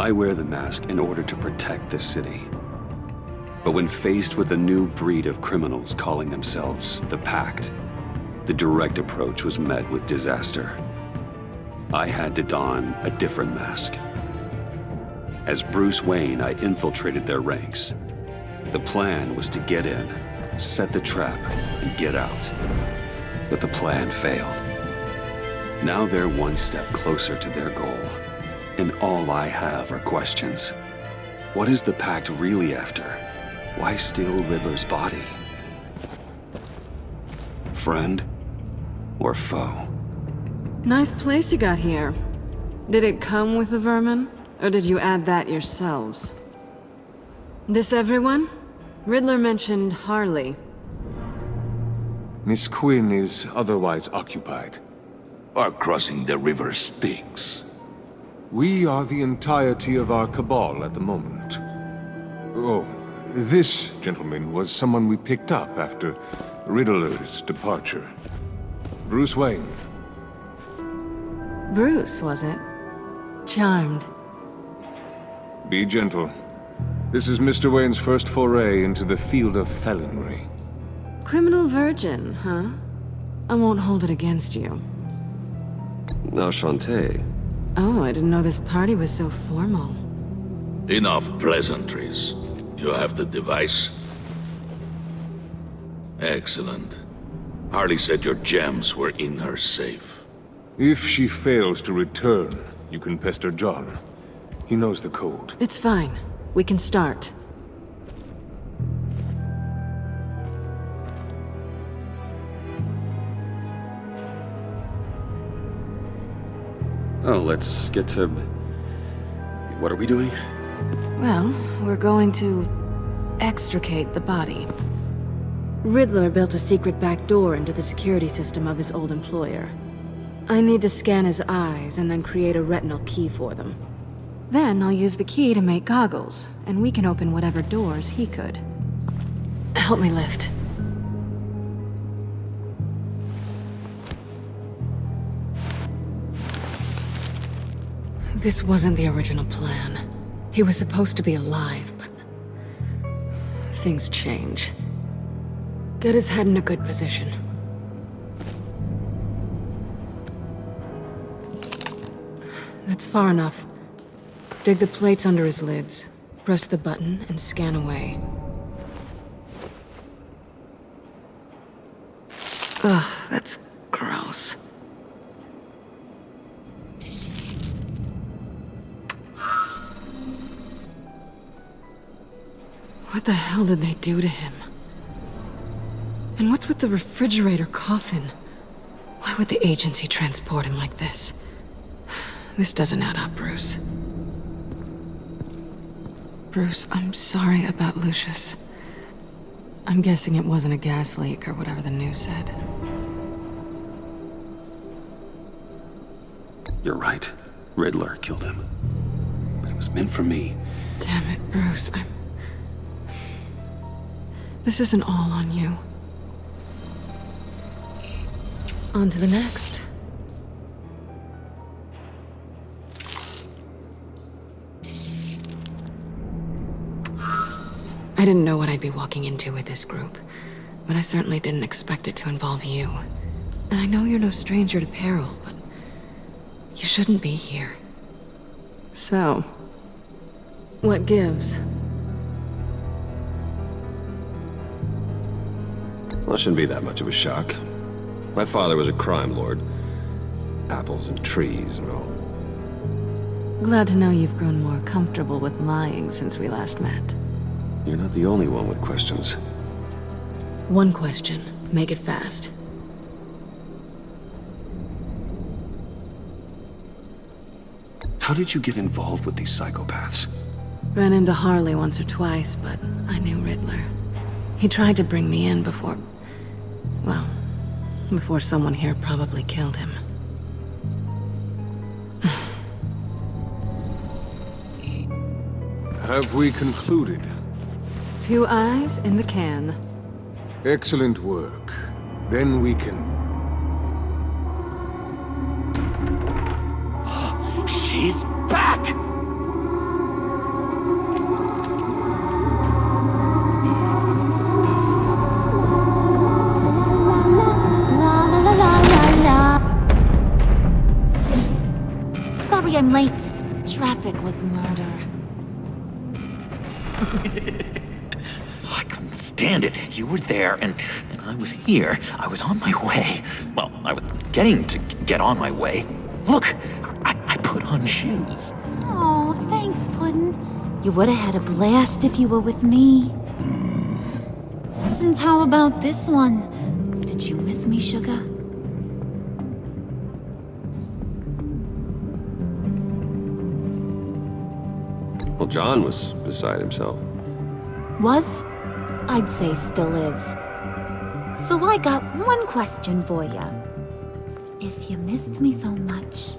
I wear the mask in order to protect this city. But when faced with a new breed of criminals calling themselves the Pact, the direct approach was met with disaster. I had to don a different mask. As Bruce Wayne, I infiltrated their ranks. The plan was to get in, set the trap, and get out. But the plan failed. Now they're one step closer to their goal, and all I have are questions. What is the Pact really after? Why steal Riddler's body? Friend or foe? Nice place you got here. Did it come with the vermin, or did you add that yourselves? This everyone? Riddler mentioned Harley. Miss Quinn is otherwise occupied. Are crossing the river Styx. We are the entirety of our cabal at the moment. Oh, this gentleman was someone we picked up after Riddler's departure. Bruce Wayne. Bruce, was it? Charmed. Be gentle. This is Mr. Wayne's first foray into the field of felonry. Criminal virgin, huh? I won't hold it against you. Enchanté. Oh, I didn't know this party was so formal. Enough pleasantries. You have the device? Excellent. Harley said your gems were in her safe. If she fails to return, you can pester John. He knows the code. It's fine. We can start. Oh, let's get to... What are we doing? Well, we're going to extricate the body. Riddler built a secret back door into the security system of his old employer. I need to scan his eyes and then create a retinal key for them. Then I'll use the key to make goggles, and we can open whatever doors he could. Help me lift. This wasn't the original plan. He was supposed to be alive, but... things change. Get his head in a good position. That's far enough. Dig the plates under his lids. Press the button and scan away. Ugh, that's gross. What the hell did they do to him? And what's with the refrigerator coffin? Why would the agency transport him like this? This doesn't add up, Bruce. Bruce, I'm sorry about Lucius. I'm guessing it wasn't a gas leak or whatever the news said. You're right. Riddler killed him. But it was meant for me. Damn it, Bruce. This isn't all on you. On to the next. I didn't know what I'd be walking into with this group, but I certainly didn't expect it to involve you. And I know you're no stranger to peril, but you shouldn't be here. So, what gives? Well, it shouldn't be that much of a shock. My father was a crime lord. Apples and trees and all. Glad to know you've grown more comfortable with lying since we last met. You're not the only one with questions. One question. Make it fast. How did you get involved with these psychopaths? Ran into Harley once or twice, but I knew Riddler. He tried to bring me in before... well, before someone here probably killed him. Have we concluded? 2 eyes in the can. Excellent work. Then we can... She's back! I couldn't stand it. You were there, and I was here. I was on my way. Well, I was getting to get on my way. Look, I put on shoes. Oh, thanks, Puddin'. You would have had a blast if you were with me. And how about this one? Did you miss me, Sugar? Well, John was beside himself. Was? I'd say still is. So I got one question for you. If you missed me so much,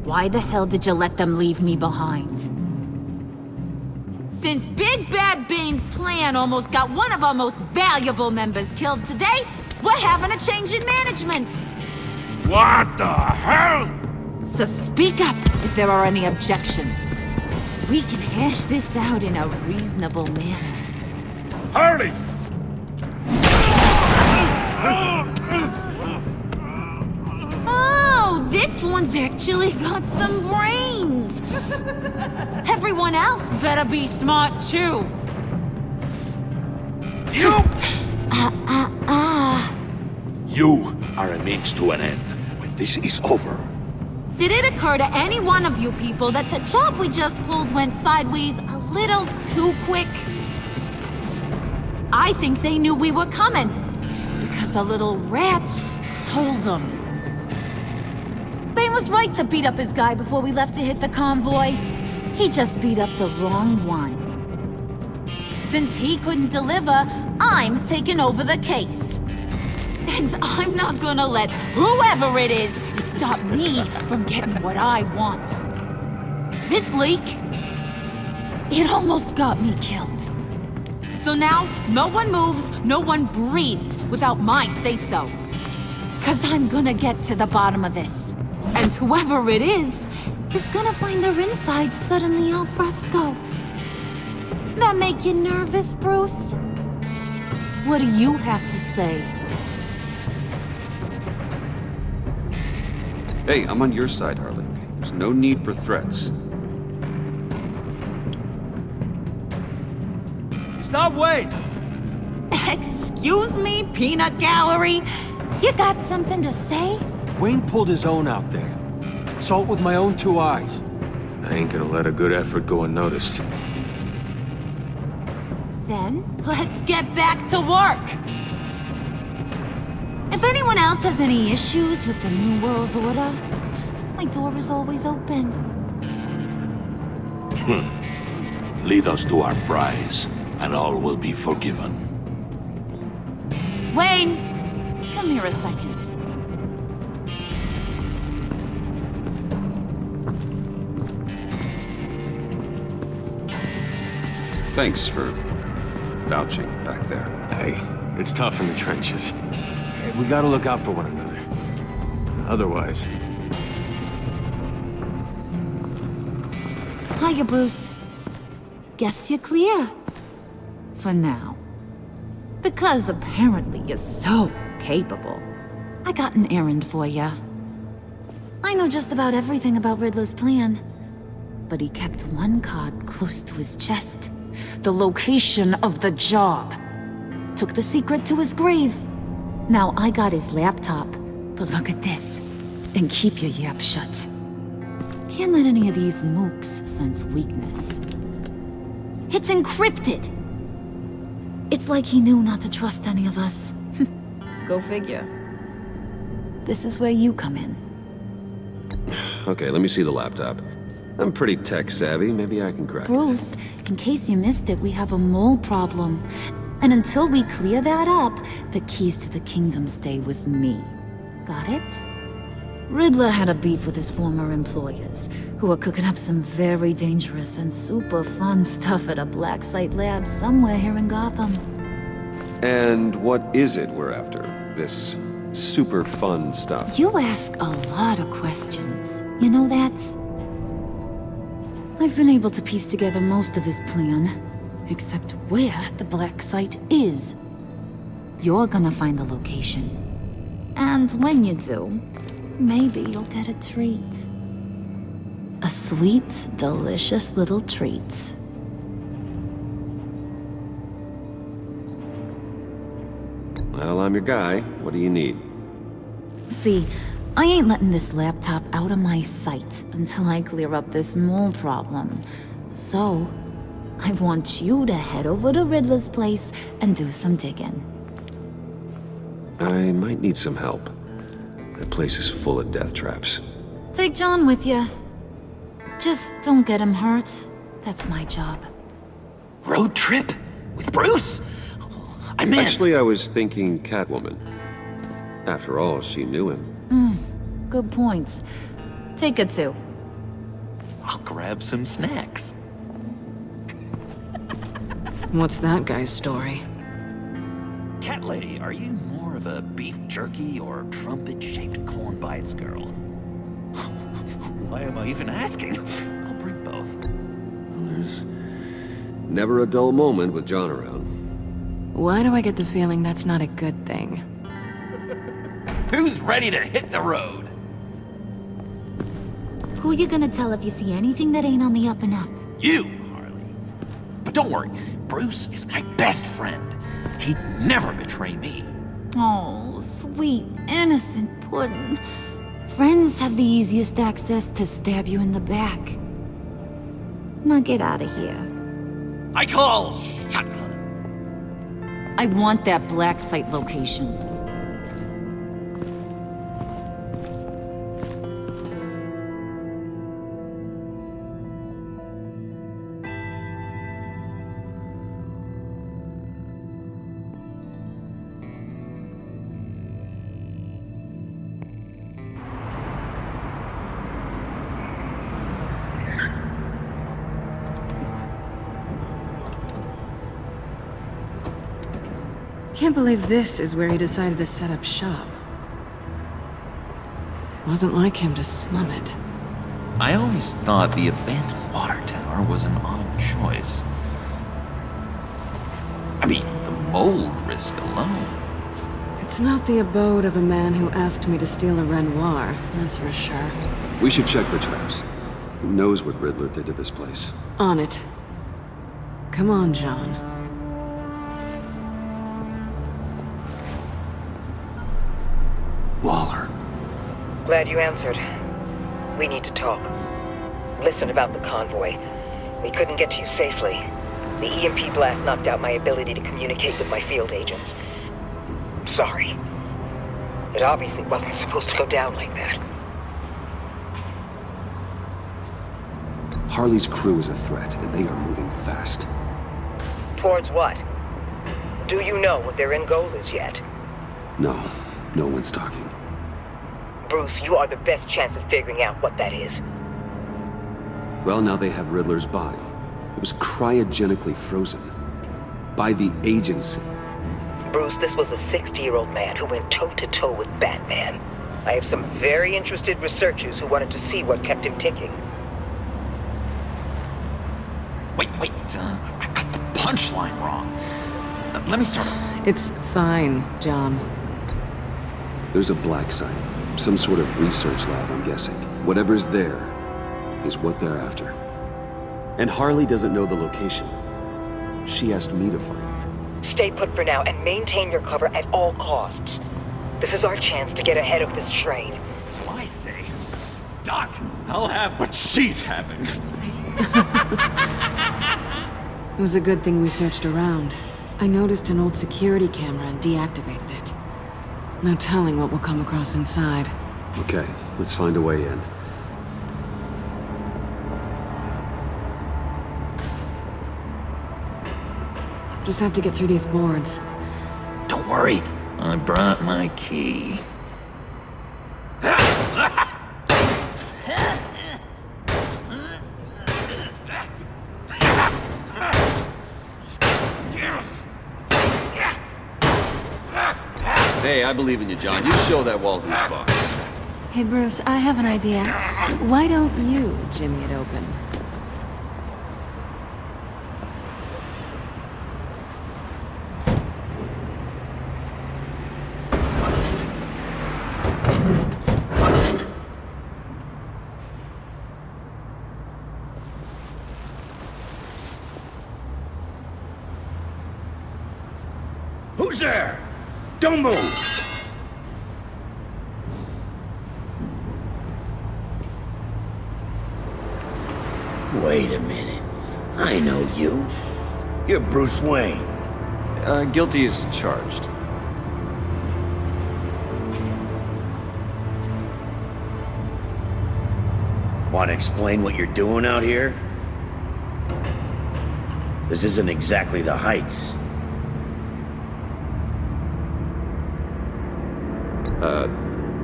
why the hell did you let them leave me behind? Since Big Bad Bane's plan almost got one of our most valuable members killed today, we're having a change in management. What the hell? So speak up if there are any objections. We can hash this out in a reasonable manner. Harley! Oh, this one's actually got some brains. Everyone else better be smart too. You! You are a means to an end. When this is over, Did it occur to any one of you people that the job we just pulled went sideways a little too quick? I think they knew we were coming, because a little rat told them. Bane was right to beat up his guy before we left to hit the convoy. He just beat up the wrong one. Since he couldn't deliver, I'm taking over the case. And I'm not gonna let whoever it is stop me from getting what I want. This leak, it almost got me killed. So now, no one moves, no one breathes without my say-so. 'Cause I'm gonna get to the bottom of this. And whoever it is gonna find their insides suddenly al fresco. That make you nervous, Bruce? What do you have to say? Hey, I'm on your side, Harley. There's no need for threats. Stop, wait! Excuse me, Peanut Gallery? You got something to say? Wayne pulled his own out there. Saw it with my own 2 eyes. I ain't gonna let a good effort go unnoticed. Then, let's get back to work. If anyone else has any issues with the New World Order, my door is always open. lead us to our prize, and all will be forgiven. Wayne, come here a second. Thanks for vouching back there. Hey, it's tough in the trenches. Hey, we gotta look out for one another. Otherwise... Hiya, Bruce. Guess you're clear. For now. Because apparently you're so capable. I got an errand for ya. I know just about everything about Riddler's plan. But he kept one card close to his chest. The location of the job. Took the secret to his grave. Now I got his laptop. But look at this. And keep your yap shut. Can't let any of these mooks sense weakness. It's encrypted! It's like he knew not to trust any of us. Go figure. This is where you come in. Okay, let me see the laptop. I'm pretty tech savvy. Maybe I can crack it. Bruce, in case you missed it, we have a mole problem. And until we clear that up, the keys to the kingdom stay with me. Got it? Riddler had a beef with his former employers, who were cooking up some very dangerous and super fun stuff at a black site lab somewhere here in Gotham. And what is it we're after? This super fun stuff? You ask a lot of questions. You know that? I've been able to piece together most of his plan, except where the black site is. You're gonna find the location. And when you do, maybe you'll get a treat. A sweet, delicious little treat. Well, I'm your guy. What do you need? See, I ain't letting this laptop out of my sight until I clear up this mole problem. So, I want you to head over to Riddler's place and do some digging. I might need some help. That place is full of death traps. Take John with you. Just don't get him hurt. That's my job. Road trip? With Bruce? I'm in. Actually, I was thinking Catwoman. After all, she knew him. Good points. Take it too. I'll grab some snacks. What's that guy's story? Cat lady, are you more of a beef jerky or trumpet-shaped corn bites girl? Why am I even asking? I'll bring both. There's never a dull moment with John around. Why do I get the feeling that's not a good thing? Who's ready to hit the road? Who you gonna tell if you see anything that ain't on the up and up? You, Harley. But don't worry, Bruce is my best friend. He'd never betray me. Oh, sweet, innocent puddin'. Friends have the easiest access to stab you in the back. Now get out of here. I call shotgun. I want that black site location. Can't believe this is where he decided to set up shop. Wasn't like him to slum it. I always thought the abandoned water tower was an odd choice. I mean, the mold risk alone. It's not the abode of a man who asked me to steal a Renoir, that's for sure. We should check for traps. Who knows what Riddler did to this place? On it. Come on, John. Waller. Glad you answered. We need to talk. Listen about the convoy. We couldn't get to you safely. The EMP blast knocked out my ability to communicate with my field agents. Sorry. It obviously wasn't supposed to go down like that. Harley's crew is a threat, and they are moving fast. Towards what? Do you know what their end goal is yet? No one's talking. Bruce, you are the best chance of figuring out what that is. Well, now they have Riddler's body. It was cryogenically frozen. By the agency. Bruce, this was a 60-year-old man who went toe-to-toe with Batman. I have some very interested researchers who wanted to see what kept him ticking. Wait, I got the punchline wrong. Let me start over. It's fine, John. There's a black site. Some sort of research lab, I'm guessing. Whatever's there is what they're after. And Harley doesn't know the location. She asked me to find it. Stay put for now and maintain your cover at all costs. This is our chance to get ahead of this train. So I say, Doc, I'll have what she's having. It was a good thing we searched around. I noticed an old security camera and deactivated it. No telling what we'll come across inside. Okay, let's find a way in. Just have to get through these boards. Don't worry, I brought my key. Hey, I believe in you, John. You show that wall who's boss. Hey, Bruce, I have an idea. Why don't you jimmy it open? Who's there? Don't move! Wait a minute. I know you. You're Bruce Wayne. Guilty as charged. Want to explain what you're doing out here? This isn't exactly the Heights.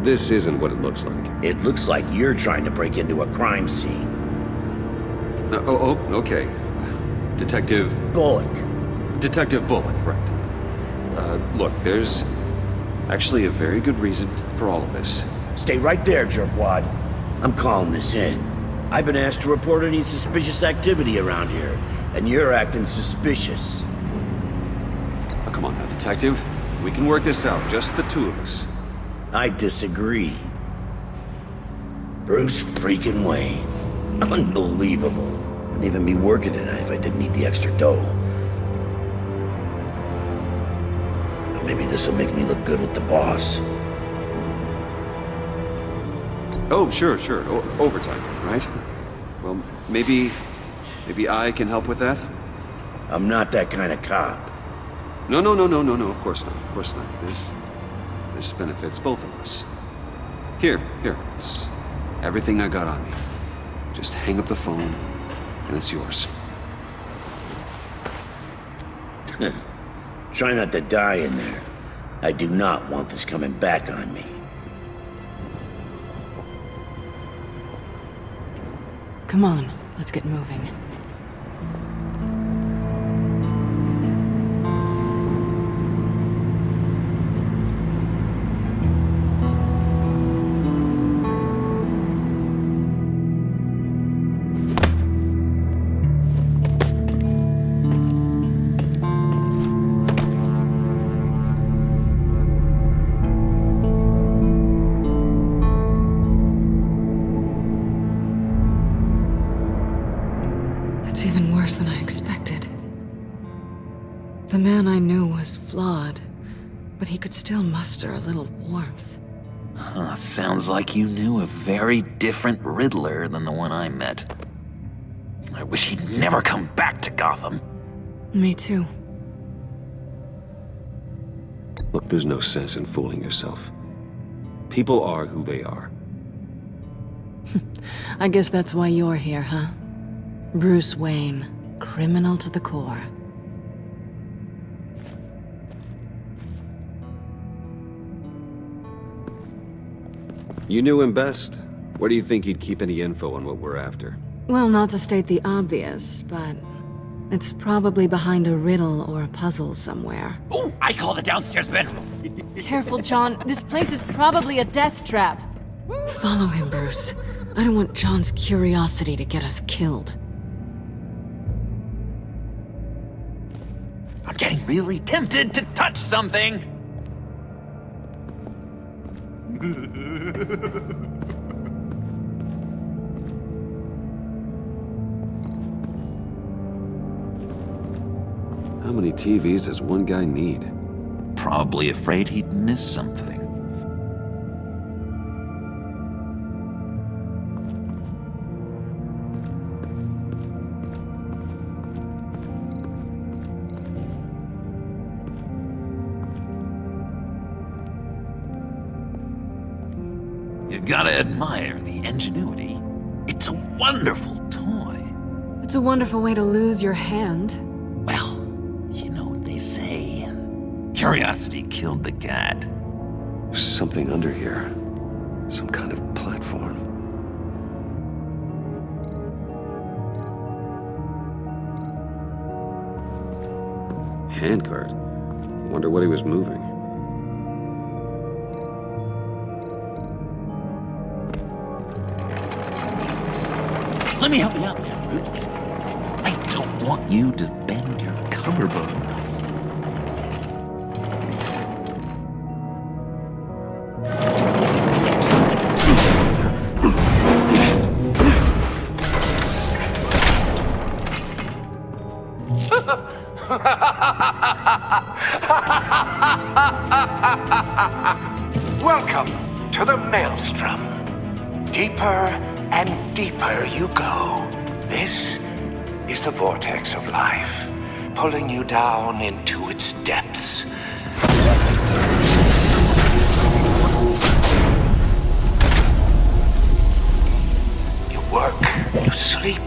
This isn't what it looks like. It looks like you're trying to break into a crime scene. Okay. Detective Bullock. Right. Look, there's actually a very good reason for all of this. Stay right there, jerkwad. I'm calling this in. I've been asked to report any suspicious activity around here, and you're acting suspicious. Oh, come on now, Detective. We can work this out, just the two of us. I disagree. Bruce freaking Wayne. Unbelievable. Wouldn't even be working tonight if I didn't need the extra dough. But maybe this'll make me look good with the boss. Oh, sure. Overtime, right? Well, maybe I can help with that? I'm not that kind of cop. No, of course not. This benefits both of us. Here, it's everything I got on me. Just hang up the phone, and it's yours. Try not to die in there. I do not want this coming back on me. Come on, let's get moving. It's even worse than I expected. The man I knew was flawed, but he could still muster a little warmth. Huh, sounds like you knew a very different Riddler than the one I met. I wish he'd never come back to Gotham. Me too. Look, there's no sense in fooling yourself. People are who they are. I guess that's why you're here, huh? Bruce Wayne, criminal to the core. You knew him best. Where do you think he'd keep any info on what we're after? Well, not to state the obvious, but it's probably behind a riddle or a puzzle somewhere. Ooh, I call the downstairs bedroom. Careful, John. This place is probably a death trap. Follow him, Bruce. I don't want John's curiosity to get us killed. I'm getting really tempted to touch something. How many TVs does one guy need? Probably afraid he'd miss something. You gotta admire the ingenuity. It's a wonderful toy. It's a wonderful way to lose your hand. Well, you know what they say. Curiosity killed the cat. There's something under here. Some kind of platform. Handguard. Wonder what he was moving. Let me help you out there, Bruce. I don't want you to bend your collarbone. Welcome to the Maelstrom. Deeper and deeper you go. This is the vortex of life, pulling you down into its depths. You work, you sleep,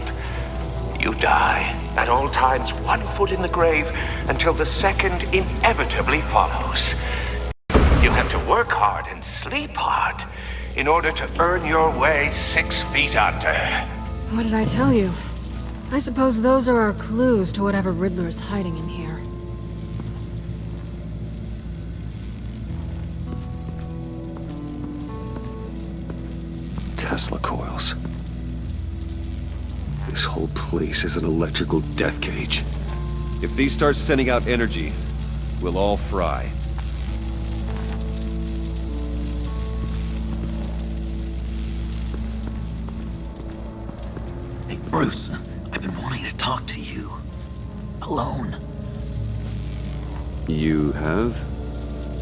you die. At all times, 1 foot in the grave until the second inevitably follows. You have to work hard and sleep hard in order to earn your way 6 feet under. What did I tell you? I suppose those are our clues to whatever Riddler is hiding in here. Tesla coils. This whole place is an electrical death cage. If these start sending out energy, we'll all fry. Hey, Bruce, I've been wanting to talk to you. Alone. You have?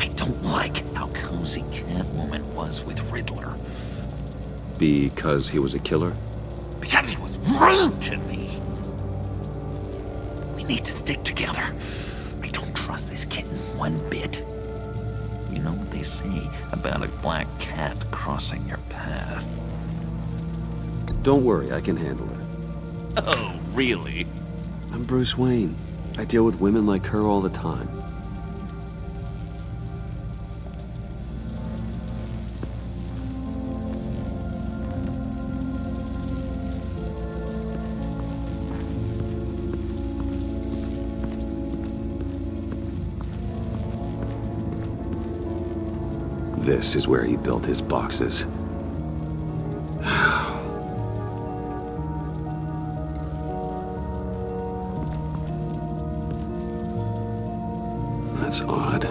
I don't like how cozy Catwoman was with Riddler. Because he was a killer? Because he was rude to me. We need to stick together. I don't trust this kitten one bit. You know what they say about a black cat crossing your path? Don't worry, I can handle it. Oh, really? I'm Bruce Wayne. I deal with women like her all the time. This is where he built his boxes. That's odd.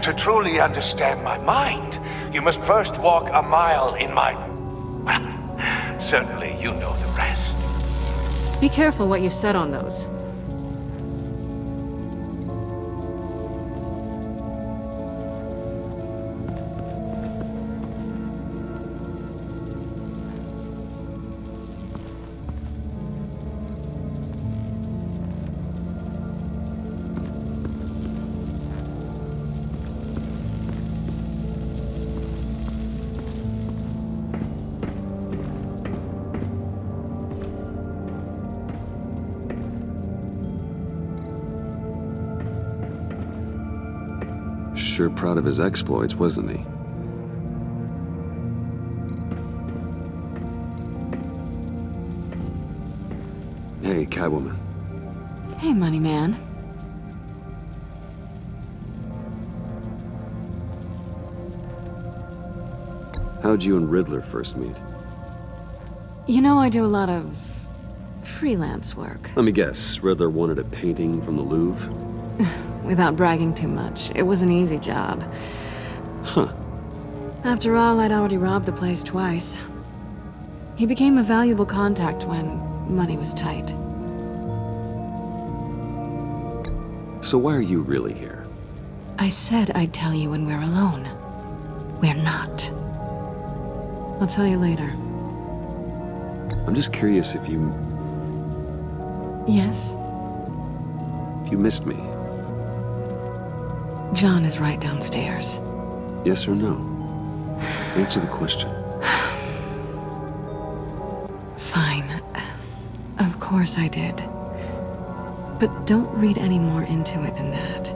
To truly understand my mind, you must first walk a mile in my... Well, certainly you know the rest. Be careful what you said on those. Sure proud of his exploits, wasn't he? Hey, Catwoman. Hey, Money Man. How'd you and Riddler first meet? You know, I do a lot of freelance work. Let me guess, Riddler wanted a painting from the Louvre? Without bragging too much, it was an easy job. Huh. After all, I'd already robbed the place twice. He became a valuable contact when money was tight. So why are you really here? I said I'd tell you when we're alone. We're not. I'll tell you later. I'm just curious if you... Yes? If you missed me. John is right downstairs. Yes or no? Answer the question. Fine. Of course I did. But don't read any more into it than that.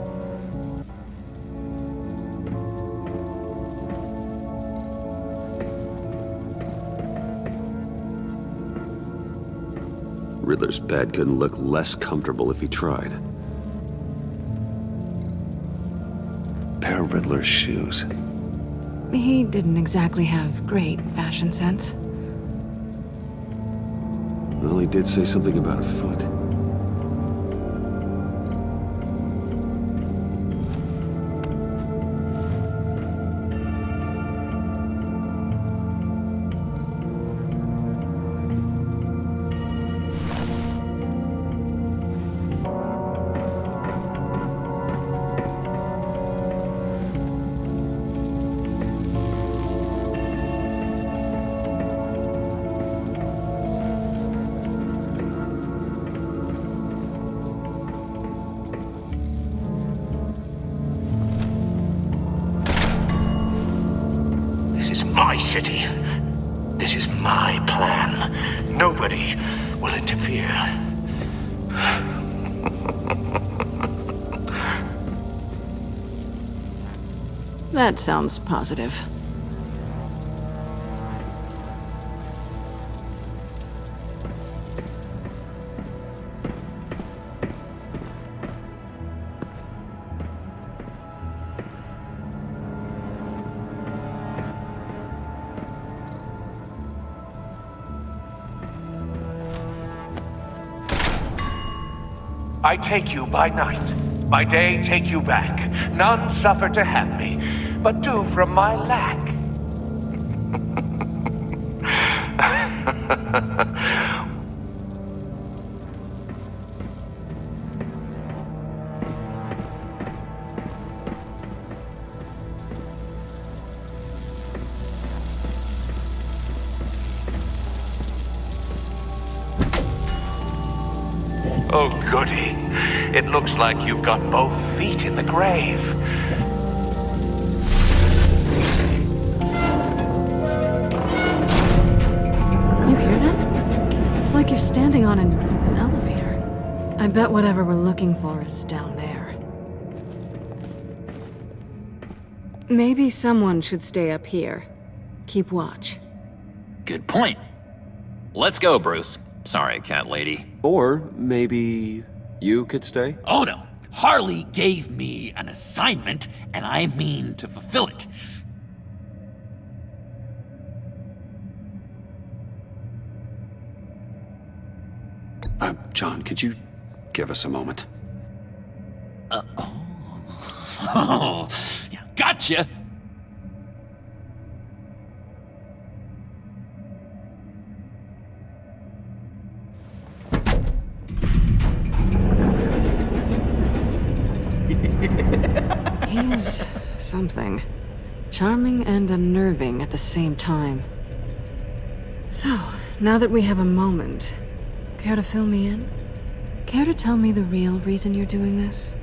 Riddler's bed couldn't look less comfortable if he tried. Pair of Riddler's shoes. He didn't exactly have great fashion sense. Harley did say something about a foot. My city. This is my plan. Nobody will interfere. That sounds positive. I take you by night. By day, take you back. None suffer to have me, but do from my lack. Oh, goody. It looks like you've got both feet in the grave. You hear that? It's like you're standing on an elevator. I bet whatever we're looking for is down there. Maybe someone should stay up here. Keep watch. Good point. Let's go, Bruce. Sorry, cat lady. Or maybe you could stay? Oh no! Harley gave me an assignment, and I mean to fulfill it. John, could you give us a moment? Oh, yeah, gotcha! He's something. Charming and unnerving at the same time. So, now that we have a moment, care to fill me in? Care to tell me the real reason you're doing this?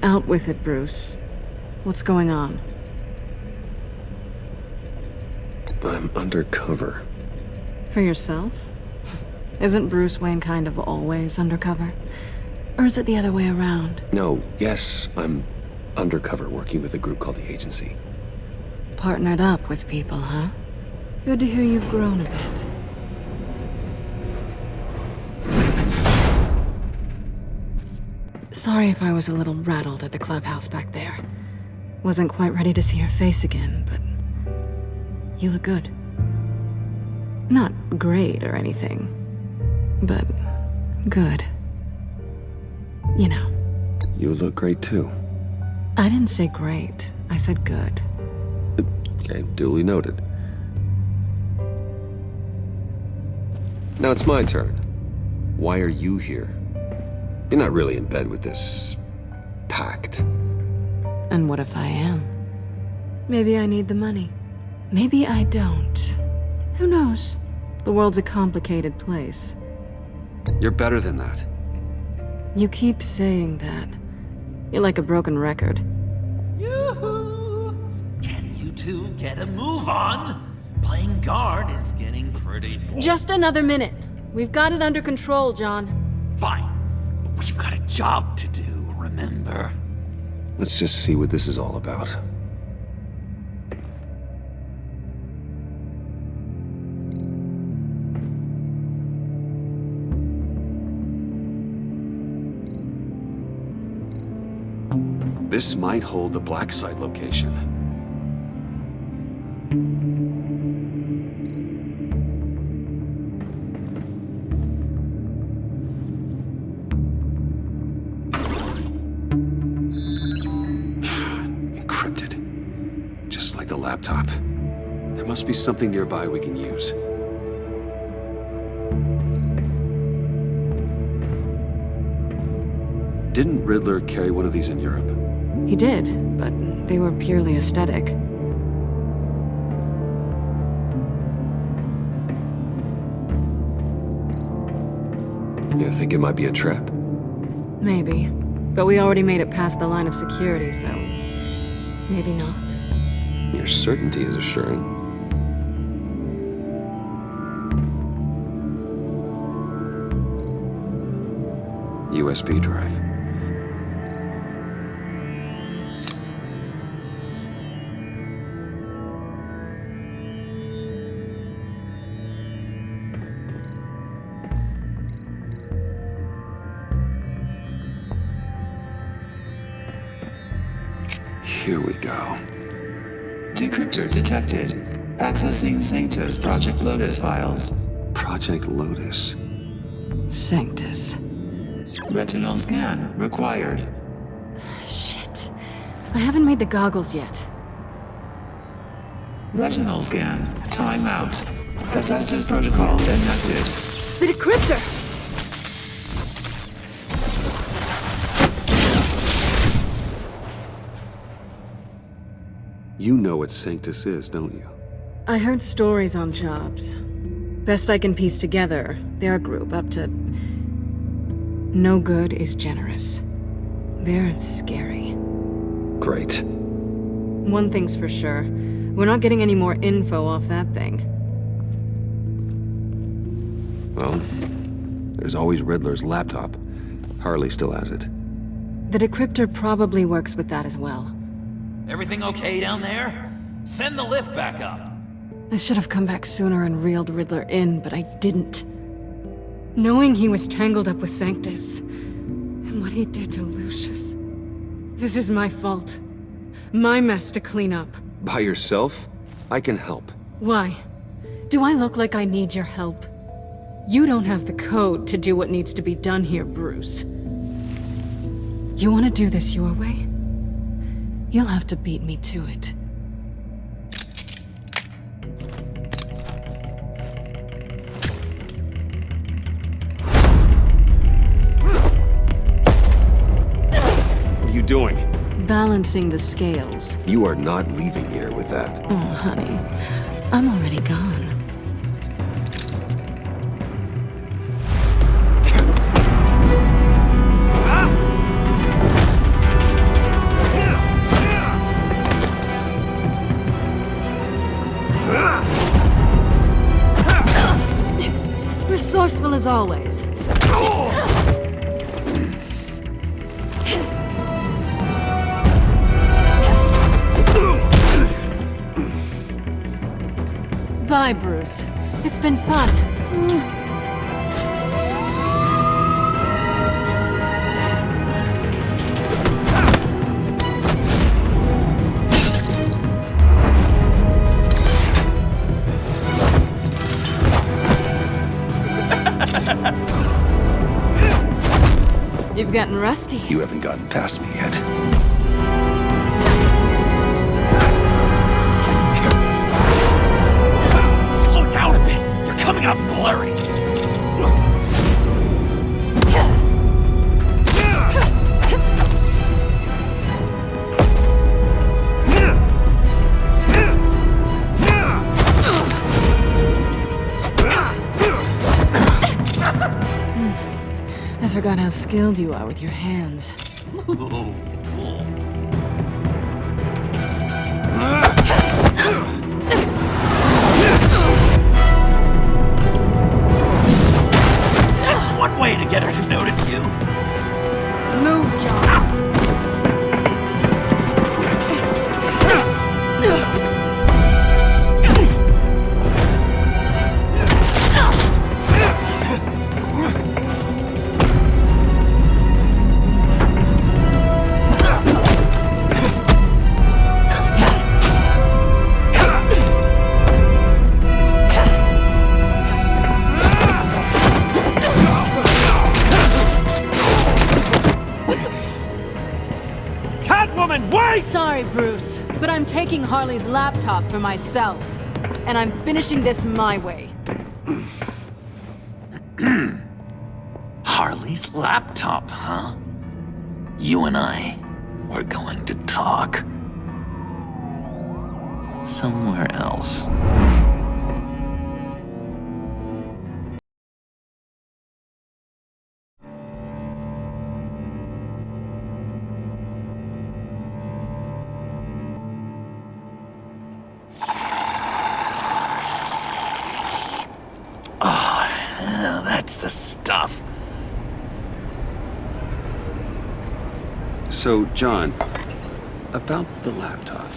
Out with it, Bruce. What's going on? I'm undercover. For yourself? Isn't Bruce Wayne kind of always undercover? Or is it the other way around? No, yes, I'm undercover working with a group called the Agency. Partnered up with people, huh? Good to hear you've grown a bit. Sorry if I was a little rattled at the clubhouse back there. Wasn't quite ready to see your face again, but you look good. Not great or anything, but good. You know. You look great too. I didn't say great. I said good. Okay, duly noted. Now it's my turn. Why are you here? You're not really in bed with this pact. And what if I am? Maybe I need the money. Maybe I don't. Who knows? The world's a complicated place. You're better than that. You keep saying that. You're like a broken record. Yoo-hoo! Can you two get a move on? Playing guard is getting pretty boring. Just another minute. We've got it under control, John. Fine. But we've got a job to do, remember? Let's just see what this is all about. This might hold the black site location. laptop. There must be something nearby we can use. Didn't Riddler carry one of these in Europe? He did, but they were purely aesthetic. You think it might be a trap? Maybe. But we already made it past the line of security, so... maybe not. Your certainty is assuring. USB drive. Here we go. Decryptor detected. Accessing Sanctus Project Lotus files. Project Lotus. Sanctus. Retinal scan required. Shit. I haven't made the goggles yet. Retinal scan. Timeout. Hephaestus protocol enacted. The decryptor! You know what Sanctus is, don't you? I heard stories on jobs. Best I can piece together, they're a group up to... no good is generous. They're scary. Great. One thing's for sure. We're not getting any more info off that thing. Well, there's always Riddler's laptop. Harley still has it. The decryptor probably works with that as well. Everything okay down there? Send the lift back up. I should have come back sooner and reeled Riddler in, but I didn't. Knowing he was tangled up with Sanctus, and what he did to Lucius. This is my fault. My mess to clean up. By yourself? I can help. Why? Do I look like I need your help? You don't have the code to do what needs to be done here, Bruce. You want to do this your way? You'll have to beat me to it. What are you doing? Balancing the scales. You are not leaving here with that. Oh, honey. I'm already gone. Resourceful as always. Bye, Bruce. It's been fun. You've gotten rusty. You haven't gotten past me yet. Slow down a bit. You're coming up blurry. I forgot how skilled you are with your hands. That's one way to get her to notice you. Move, John. Sorry, Bruce. But I'm taking Harley's laptop for myself. And I'm finishing this my way. Harley's laptop, huh? You and I, we're going to talk. Somewhere else. Oh, that's the stuff. So, John, about the laptop.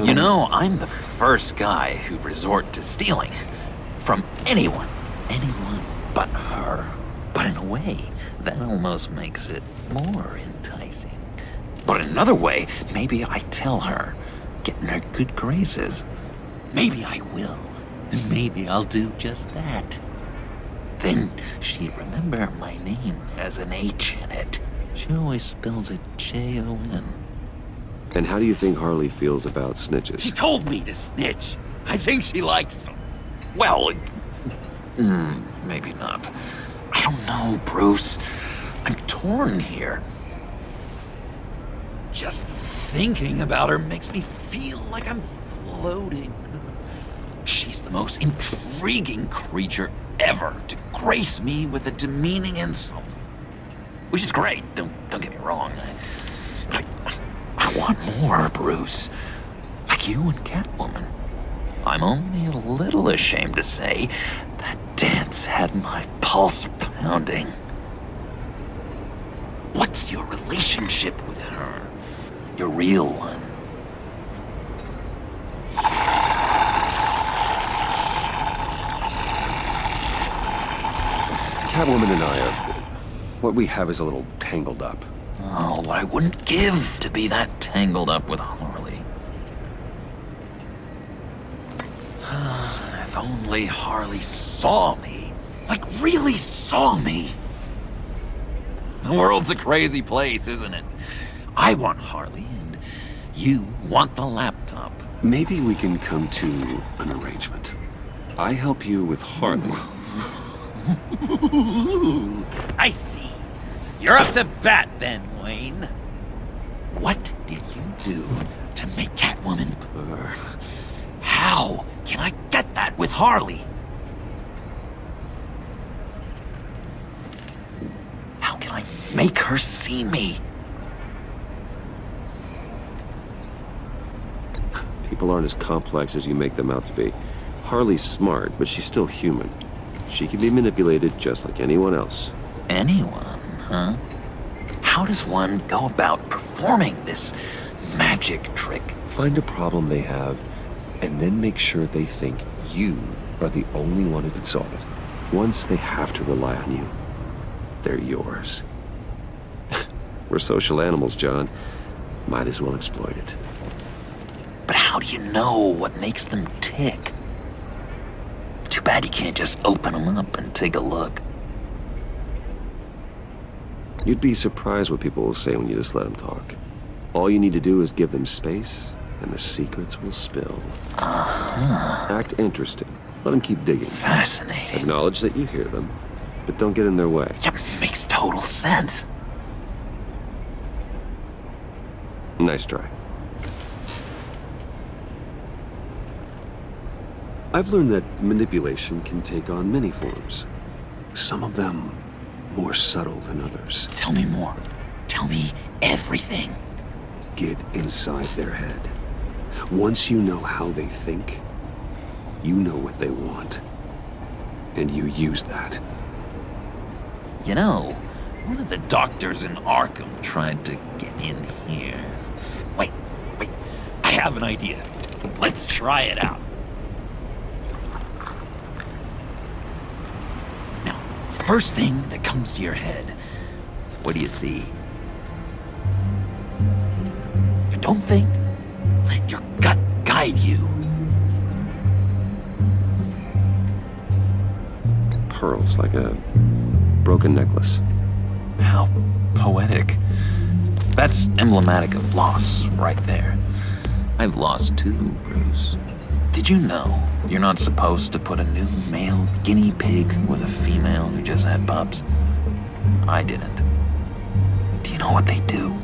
You know, I'm the first guy who'd resort to stealing. From anyone but her. But in a way, that almost makes it more enticing. But in another way, maybe I tell her, get in her good graces. Maybe I will. And maybe I'll do just that. Then she'd remember my name as an H in it. She always spells it Jon. And how do you think Harley feels about snitches? She told me to snitch. I think she likes them. Well, maybe not. I don't know, Bruce. I'm torn here. Just thinking about her makes me feel like I'm floating. She's the most intriguing creature ever to grace me with a demeaning insult. Which is great, don't get me wrong. I want more, Bruce. Like you and Catwoman. I'm only a little ashamed to say that dance had my pulse pounding. What's your relationship with her? Your real one? Catwoman and I are... what we have is a little tangled up. Oh, what I wouldn't give to be that tangled up with Harley. If only Harley saw me. Like, really saw me. The world's a crazy place, isn't it? I want Harley, and you want the laptop. Maybe we can come to an arrangement. I help you with Harley. I see. You're up to bat then, Wayne. What did you do to make Catwoman purr? How can I get that with Harley? How can I make her see me? People aren't as complex as you make them out to be. Harley's smart, but she's still human. She can be manipulated just like anyone else. Anyone, huh? How does one go about performing this magic trick? Find a problem they have, and then make sure they think you are the only one who can solve it. Once they have to rely on you, they're yours. We're social animals, John. Might as well exploit it. But how do you know what makes them tick? Too bad you can't just open them up and take a look. You'd be surprised what people will say when you just let them talk. All you need to do is give them space, and the secrets will spill. Act interesting. Let them keep digging. Fascinating. Acknowledge that you hear them, but don't get in their way. Yeah, makes total sense. Nice try. I've learned that manipulation can take on many forms. Some of them more subtle than others. Tell me more. Tell me everything. Get inside their head. Once you know how they think, you know what they want. And you use that. You know, one of the doctors in Arkham tried to get in here. Wait. I have an idea. Let's try it out. Now, first thing that comes to your head, what do you see? But don't think. Let your gut guide you. Pearls, like a broken necklace. How poetic. That's emblematic of loss, right there. I've lost two, Bruce. Did you know you're not supposed to put a new male guinea pig with a female who just had pups? I didn't. Do you know what they do?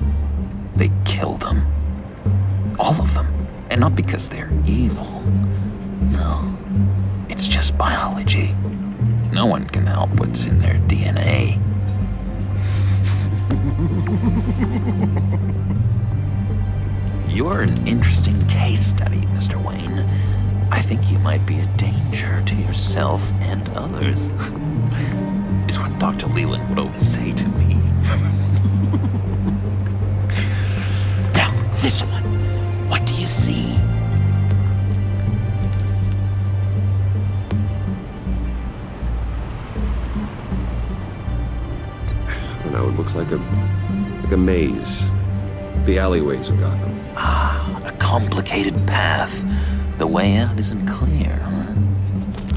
They kill them. All of them. And not because they're evil. No. It's just biology. No one can help what's in their DNA. You're an interesting case study, Mr. Wayne. I think you might be a danger to yourself and others. Is what Dr. Leland would always say to me. Now, this one. What do you see? I don't know, it looks like a maze. The alleyways of Gotham. Ah, a complicated path. The way out isn't clear, huh?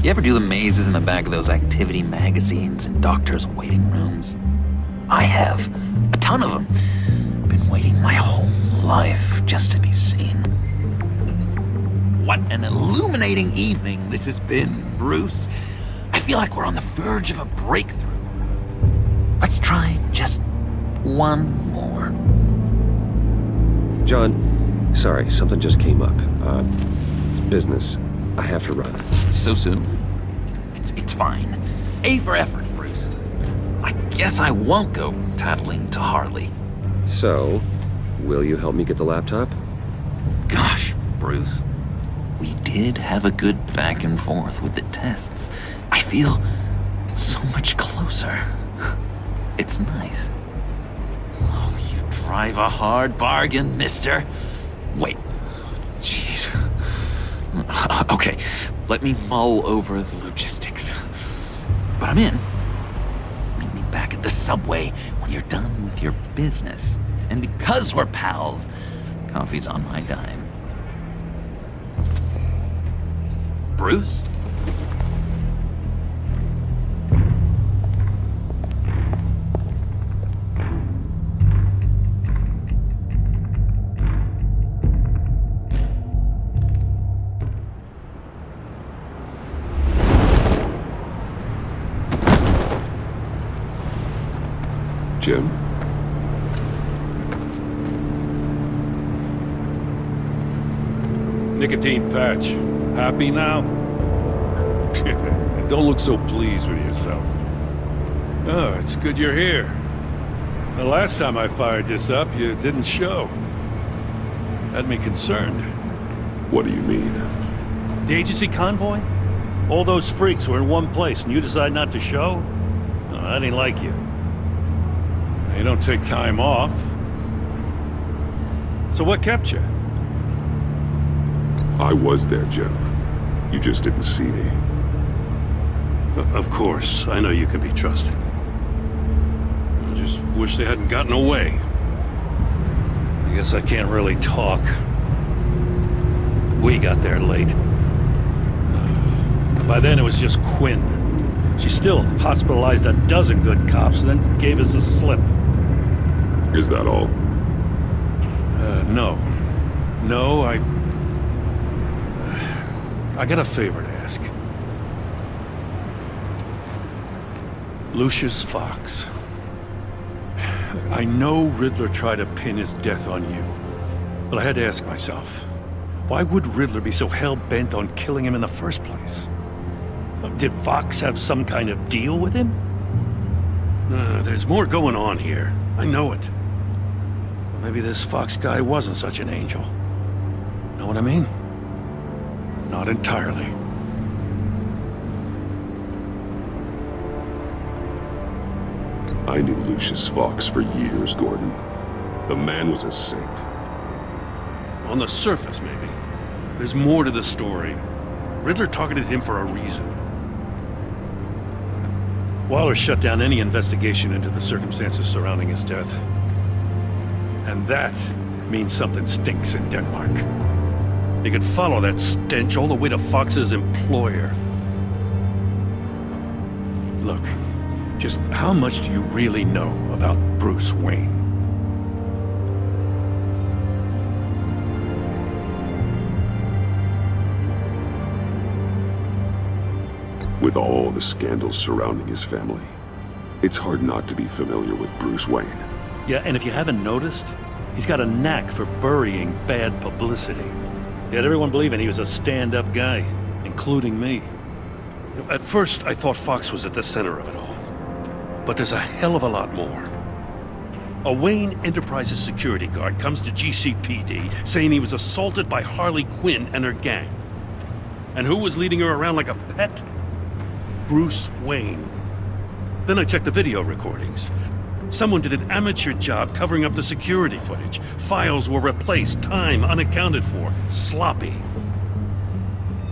You ever do the mazes in the back of those activity magazines and doctors' waiting rooms? I have. A ton of them. Been waiting my whole life just to be seen. What an illuminating evening this has been, Bruce. I feel like we're on the verge of a breakthrough. Let's try just one more. John, sorry, something just came up. It's business. I have to run. So soon? It's fine. A for effort, Bruce. I guess I won't go tattling to Harley. So, will you help me get the laptop? Gosh, Bruce. We did have a good back and forth with the tests. I feel so much closer. It's nice. Oh, you drive a hard bargain, mister. Wait. Jeez. Okay, let me mull over the logistics. But I'm in. Meet me back at the subway when you're done with your business. And because we're pals, coffee's on my dime. Bruce? Jim? Nicotine patch. Happy now? Don't look so pleased with yourself. Oh, it's good you're here. The last time I fired this up, you didn't show. Had me concerned. What do you mean? The agency convoy? All those freaks were in one place and you decide not to show? Oh, I didn't like you. You don't take time off. So what kept you? I was there, Jim. You just didn't see me. Of course, I know you can be trusted. I just wish they hadn't gotten away. I guess I can't really talk. We got there late. By then it was just Quinn. She still hospitalized a dozen good cops, then gave us the slip. Is that all? No. No, I got a favor to ask. Lucius Fox. I know Riddler tried to pin his death on you, but I had to ask myself, why would Riddler be so hell-bent on killing him in the first place? Did Fox have some kind of deal with him? There's more going on here. I know it. Maybe this Fox guy wasn't such an angel. Know what I mean? Not entirely. I knew Lucius Fox for years, Gordon. The man was a saint. On the surface, maybe. There's more to the story. Riddler targeted him for a reason. Waller shut down any investigation into the circumstances surrounding his death. And that means something stinks in Denmark. You could follow that stench all the way to Fox's employer. Look, just how much do you really know about Bruce Wayne? With all the scandals surrounding his family, it's hard not to be familiar with Bruce Wayne. Yeah, and if you haven't noticed, he's got a knack for burying bad publicity. He had everyone believing he was a stand-up guy, including me. At first, I thought Fox was at the center of it all. But there's a hell of a lot more. A Wayne Enterprises security guard comes to GCPD saying he was assaulted by Harley Quinn and her gang. And who was leading her around like a pet? Bruce Wayne. Then I checked the video recordings. Someone did an amateur job covering up the security footage. Files were replaced, time unaccounted for, sloppy.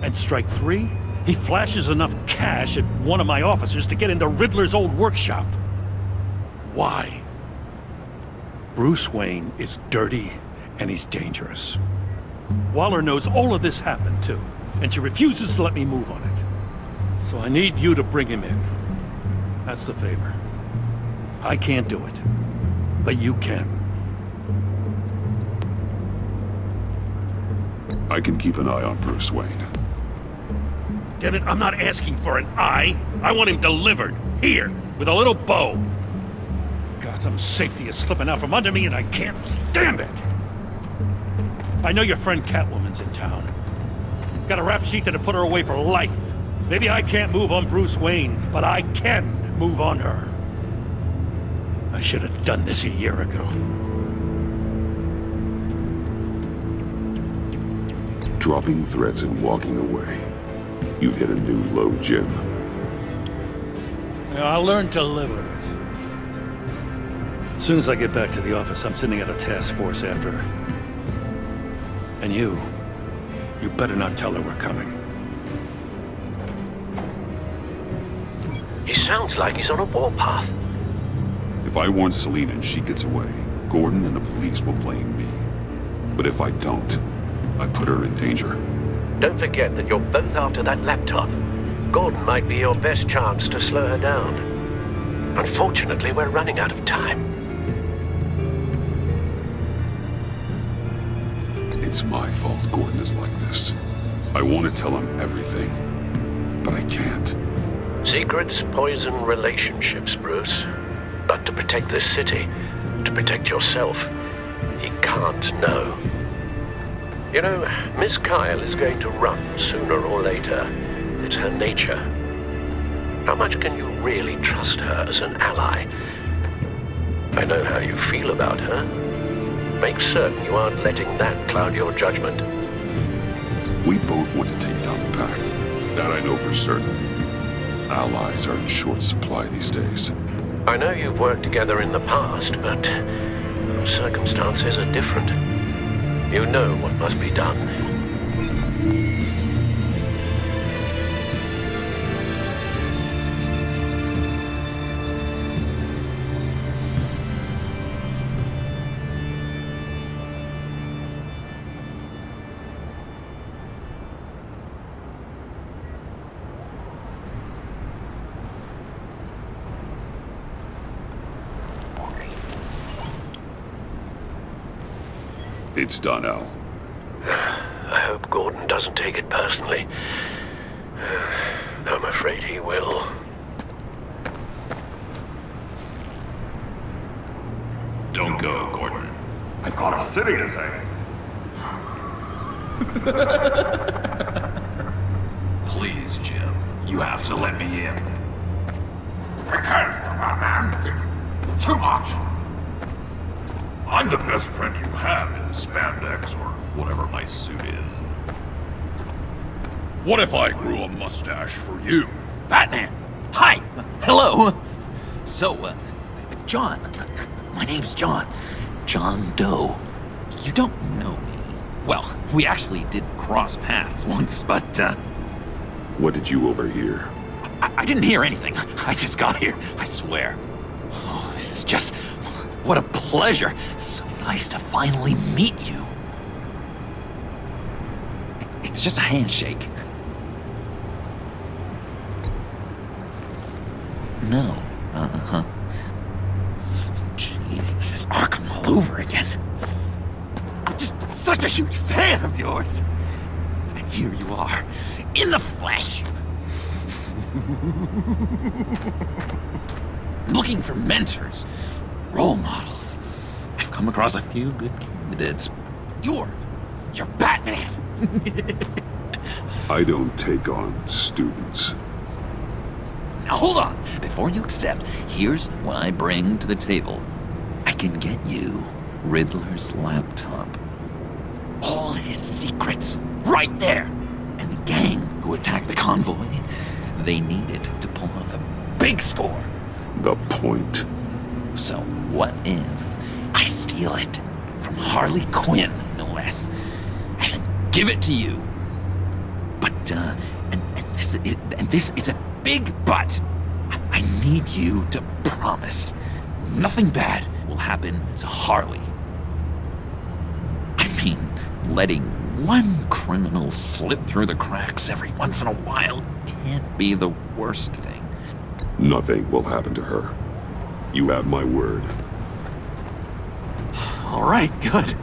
And strike three? He flashes enough cash at one of my officers to get into Riddler's old workshop. Why? Bruce Wayne is dirty and he's dangerous. Waller knows all of this happened too, and she refuses to let me move on it. So I need you to bring him in. That's the favor. I can't do it, but you can. I can keep an eye on Bruce Wayne. Damn it, I'm not asking for an eye. I want him delivered, here, with a little bow. Gotham's safety is slipping out from under me and I can't stand it. I know your friend Catwoman's in town. Got a rap sheet that'll put her away for life. Maybe I can't move on Bruce Wayne, but I can move on her. I should have done this a year ago. Dropping threats and walking away. You've hit a new low, Jim. I'll learn to live with it. As soon as I get back to the office, I'm sending out a task force after her. And you better not tell her we're coming. He sounds like he's on a warpath. If I warn Selina and she gets away, Gordon and the police will blame me. But if I don't, I put her in danger. Don't forget that you're both after that laptop. Gordon might be your best chance to slow her down. Unfortunately, we're running out of time. It's my fault Gordon is like this. I want to tell him everything, but I can't. Secrets poison relationships, Bruce. But to protect this city, to protect yourself, he can't know. You know, Miss Kyle is going to run sooner or later. It's her nature. How much can you really trust her as an ally? I know how you feel about her. Make certain you aren't letting that cloud your judgment. We both want to take down the Pact. That I know for certain. Allies are in short supply these days. I know you've worked together in the past, but circumstances are different. You know what must be done. It's done, Al. I hope Gordon doesn't take it personally. I'm afraid he will. Don't go, Gordon. I've got a city to save. Please, Jim. You have to let me in. I can't, Batman. It's too much. I'm the best friend you have in the spandex or whatever my suit is. What if I grew a mustache for you? Batman! Hi! Hello! So, John. My name's John. John Doe. You don't know me. Well, we actually did cross paths once, but, What did you overhear? I didn't hear anything. I just got here, I swear. Oh, this is just... What a pleasure. So nice to finally meet you. It's just a handshake. No. Uh-huh. Jeez, this is Arkham all over again. I'm just such a huge fan of yours. And here you are, in the flesh. Looking for mentors, role models. I've come across a few good candidates. You're Batman. I don't take on students. Now hold on. Before you accept, here's what I bring to the table. I can get you Riddler's laptop. All his secrets, right there. And the gang who attacked the convoy, they needed to pull off a big score. The point. So what if I steal it from Harley Quinn, no less, and then give it to you? But, and this is a big but. I need you to promise nothing bad will happen to Harley. I mean, letting one criminal slip through the cracks every once in a while can't be the worst thing. Nothing will happen to her. You have my word. All right, good.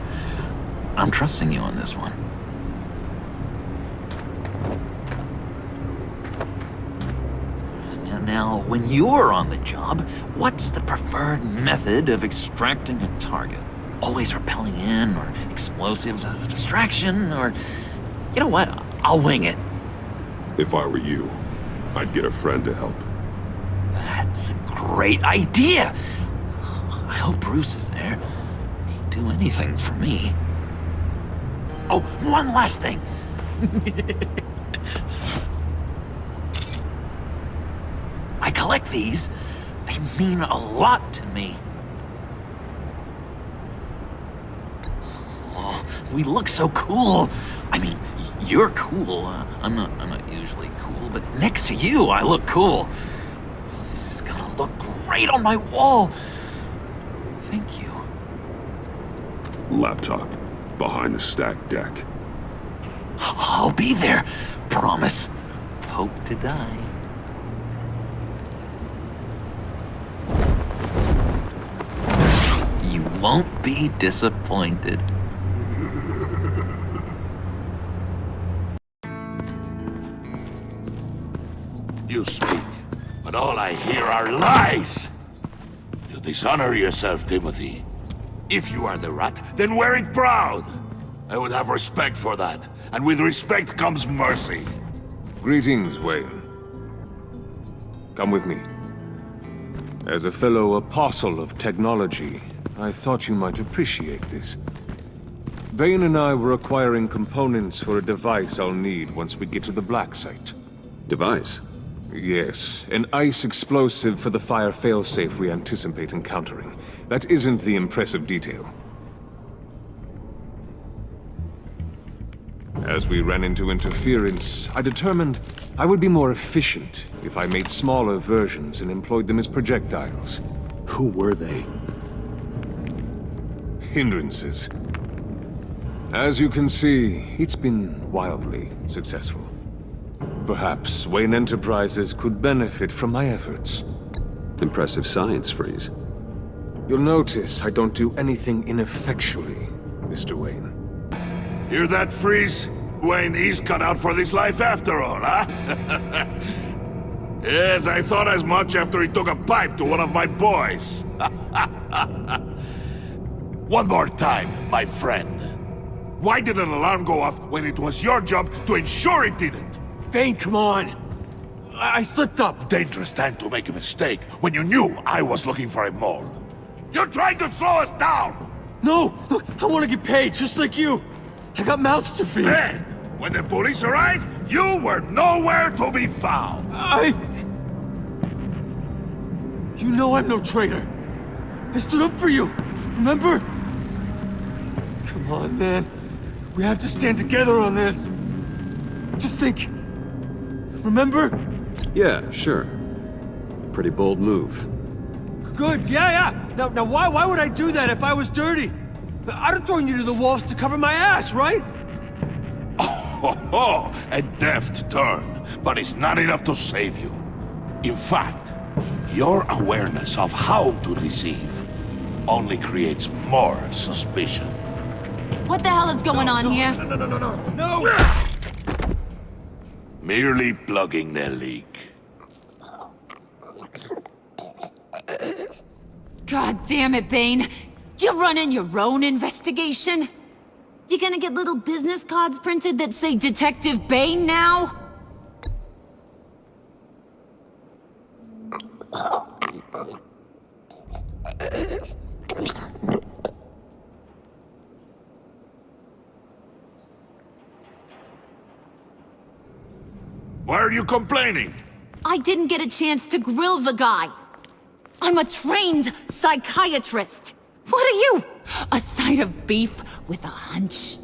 I'm trusting you on this one. Now, when you're on the job, what's the preferred method of extracting a target? Always rappelling in, or explosives as a distraction, or... You know what? I'll wing it. If I were you, I'd get a friend to help. That's a great idea! I hope Bruce is there. He'd do anything for me. Oh, one last thing! I collect these. They mean a lot to me. Oh, we look so cool. I mean, you're cool. I'm not usually cool, but next to you, I look cool. This is gonna look great on my wall. Thank you. Laptop. Behind the stacked deck. I'll be there. Promise. Hope to die. You won't be disappointed. You speak, but all I hear are lies! You dishonor yourself, Timothy. If you are the rat, then wear it proud! I would have respect for that, and with respect comes mercy. Greetings, Wayne. Come with me. As a fellow apostle of technology, I thought you might appreciate this. Bane and I were acquiring components for a device I'll need once we get to the Black Site. Device? Yes, an ice explosive for the fire failsafe we anticipate encountering. That isn't the impressive detail. As we ran into interference, I determined I would be more efficient if I made smaller versions and employed them as projectiles. Who were they? Hindrances. As you can see, it's been wildly successful. Perhaps Wayne Enterprises could benefit from my efforts. Impressive science, Freeze. You'll notice I don't do anything ineffectually, Mr. Wayne. Hear that, Freeze? Wayne is cut out for this life after all, huh? Yes, I thought as much after he took a pipe to one of my boys. One more time, my friend. Why did an alarm go off when it was your job to ensure it didn't? Bane, come on! I slipped up! Dangerous time to make a mistake when you knew I was looking for a mole. You're trying to slow us down! No! Look, I want to get paid, just like you! I got mouths to feed! Then, when the police arrived, you were nowhere to be found! You know I'm no traitor! I stood up for you, remember? Come on, man. We have to stand together on this. Just think. Remember? Yeah, sure. Pretty bold move. Good, yeah. Now why would I do that if I was dirty? I'd have thrown you to the wolves to cover my ass, right? Oh, a deft turn, but it's not enough to save you. In fact, your awareness of how to deceive only creates more suspicion. What the hell is going on here? No! Merely plugging the leak. God damn it, Bane. You're running your own investigation? You gonna get little business cards printed that say Detective Bane now? Why are you complaining? I didn't get a chance to grill the guy. I'm a trained psychiatrist. What are you? A side of beef with a hunch?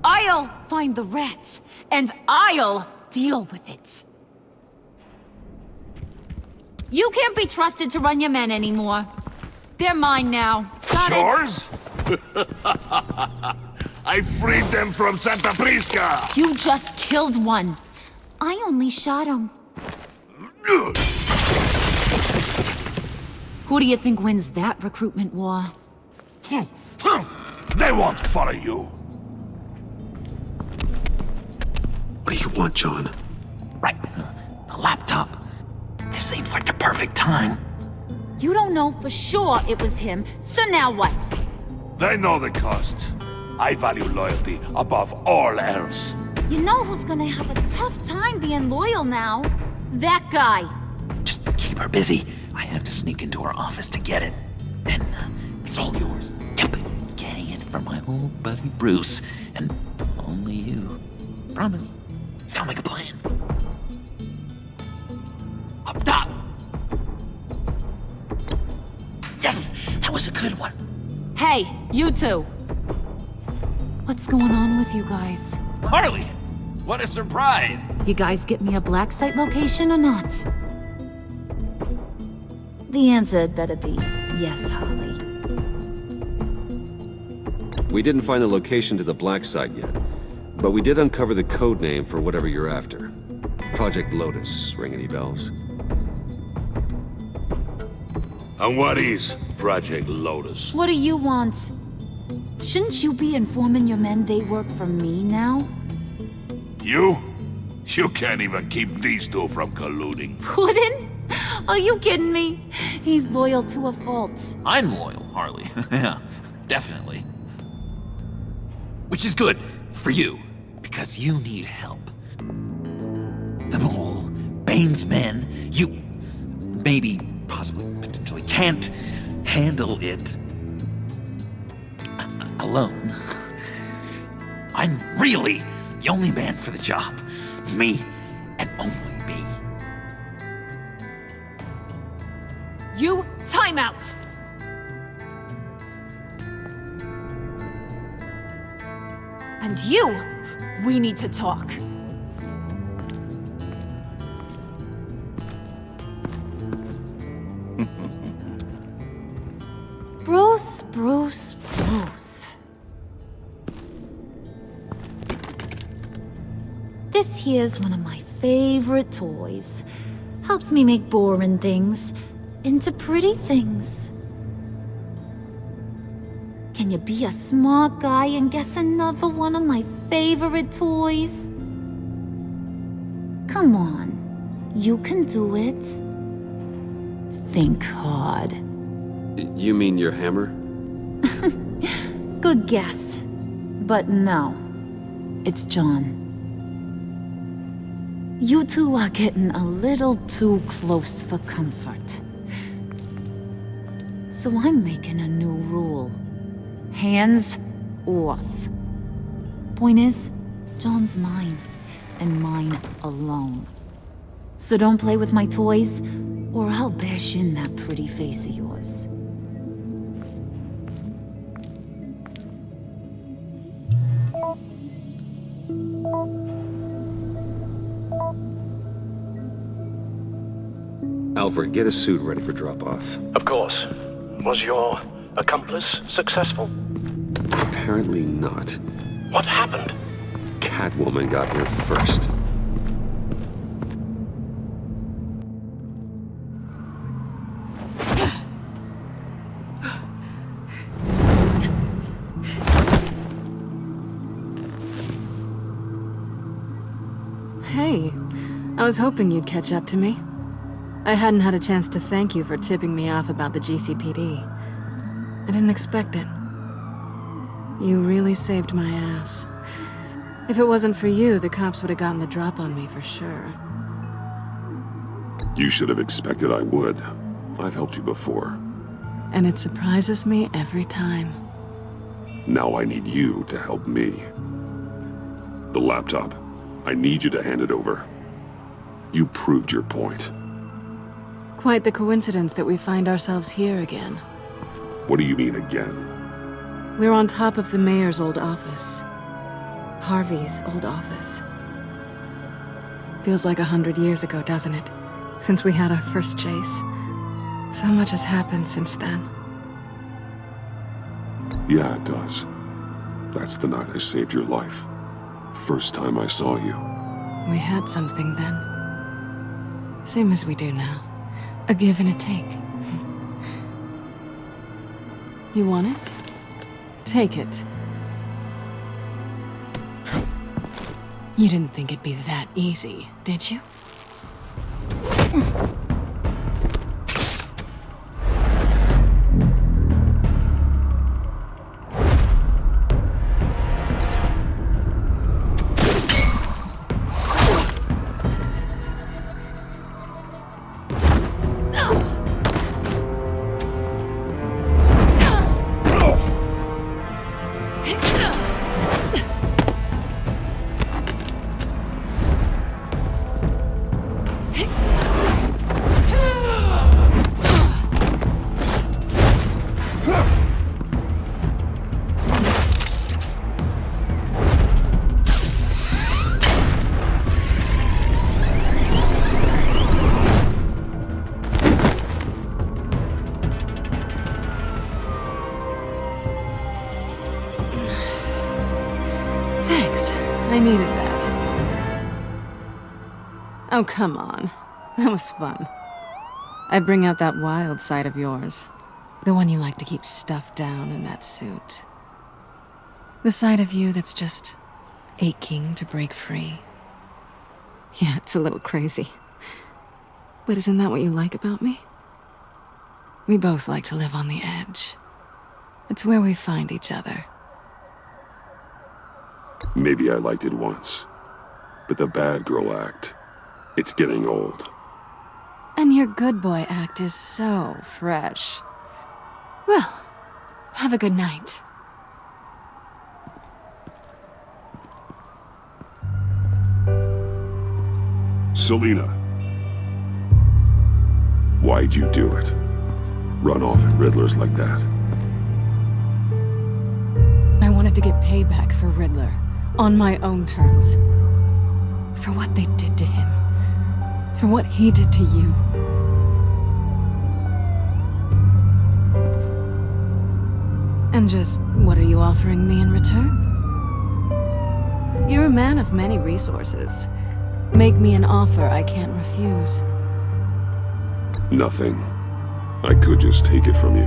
I'll find the rat, and I'll deal with it. You can't be trusted to run your men anymore. They're mine now. Got it? Yours? I freed them from Santa Prisca! You just killed one. I only shot him. Who do you think wins that recruitment war? They won't follow you. What do you want, John? Right. The laptop. This seems like the perfect time. You don't know for sure it was him, so now what? They know the cost. I value loyalty above all else. You know who's gonna have a tough time being loyal now? That guy. Just keep her busy. I have to sneak into her office to get it. Then it's all yours. Yep. Getting it from my old buddy Bruce. And only you. Promise. Sound like a plan? Up top! Yes! That was a good one. Hey, you two. What's going on with you guys? Harley! What a surprise! You guys get me a black site location or not? The answer had better be yes, Harley. We didn't find the location to the black site yet, but we did uncover the code name for whatever you're after. Project Lotus. Ring any bells? And what is Project Lotus? What do you want? Shouldn't you be informing your men they work for me now? You? You can't even keep these two from colluding. Puddin'? Are you kidding me? He's loyal to a fault. I'm loyal, Harley. Yeah, definitely. Which is good for you, because you need help. The Mole, Bane's men, you maybe, possibly, potentially can't handle it alone. I'm really the only man for the job. Me and only me. You, time out! And you, we need to talk. Bruce. This here's one of my favorite toys. Helps me make boring things into pretty things. Can you be a smart guy and guess another one of my favorite toys? Come on, you can do it. Think hard. You mean your hammer? Good guess. But no, it's John. You two are getting a little too close for comfort. So I'm making a new rule. Hands off. Point is, John's mine, and mine alone. So don't play with my toys, or I'll bash in that pretty face of yours. Alfred, get a suit ready for drop-off. Of course. Was your accomplice successful? Apparently not. What happened? Catwoman got here first. Hey, I was hoping you'd catch up to me. I hadn't had a chance to thank you for tipping me off about the GCPD. I didn't expect it. You really saved my ass. If it wasn't for you, the cops would have gotten the drop on me for sure. You should have expected I would. I've helped you before. And it surprises me every time. Now I need you to help me. The laptop. I need you to hand it over. You proved your point. Quite the coincidence that we find ourselves here again. What do you mean again? We're on top of the mayor's old office. Harvey's old office. Feels like 100 years ago, doesn't it? Since we had our first chase. So much has happened since then. Yeah, it does. That's the night I saved your life. First time I saw you. We had something then. Same as we do now. A give and a take. You want it? Take it. You didn't think it'd be that easy, did you? I needed that. Oh, come on. That was fun. I bring out that wild side of yours. The one you like to keep stuffed down in that suit. The side of you that's just aching to break free. Yeah, it's a little crazy. But isn't that what you like about me? We both like to live on the edge. It's where we find each other. Maybe I liked it once. But the bad girl act, it's getting old. And your good boy act is so fresh. Well, have a good night. Selina. Why'd you do it? Run off at Riddler's like that? I wanted to get payback for Riddler. On my own terms. For what they did to him. For what he did to you. And just, what are you offering me in return? You're a man of many resources. Make me an offer I can't refuse. Nothing. I could just take it from you.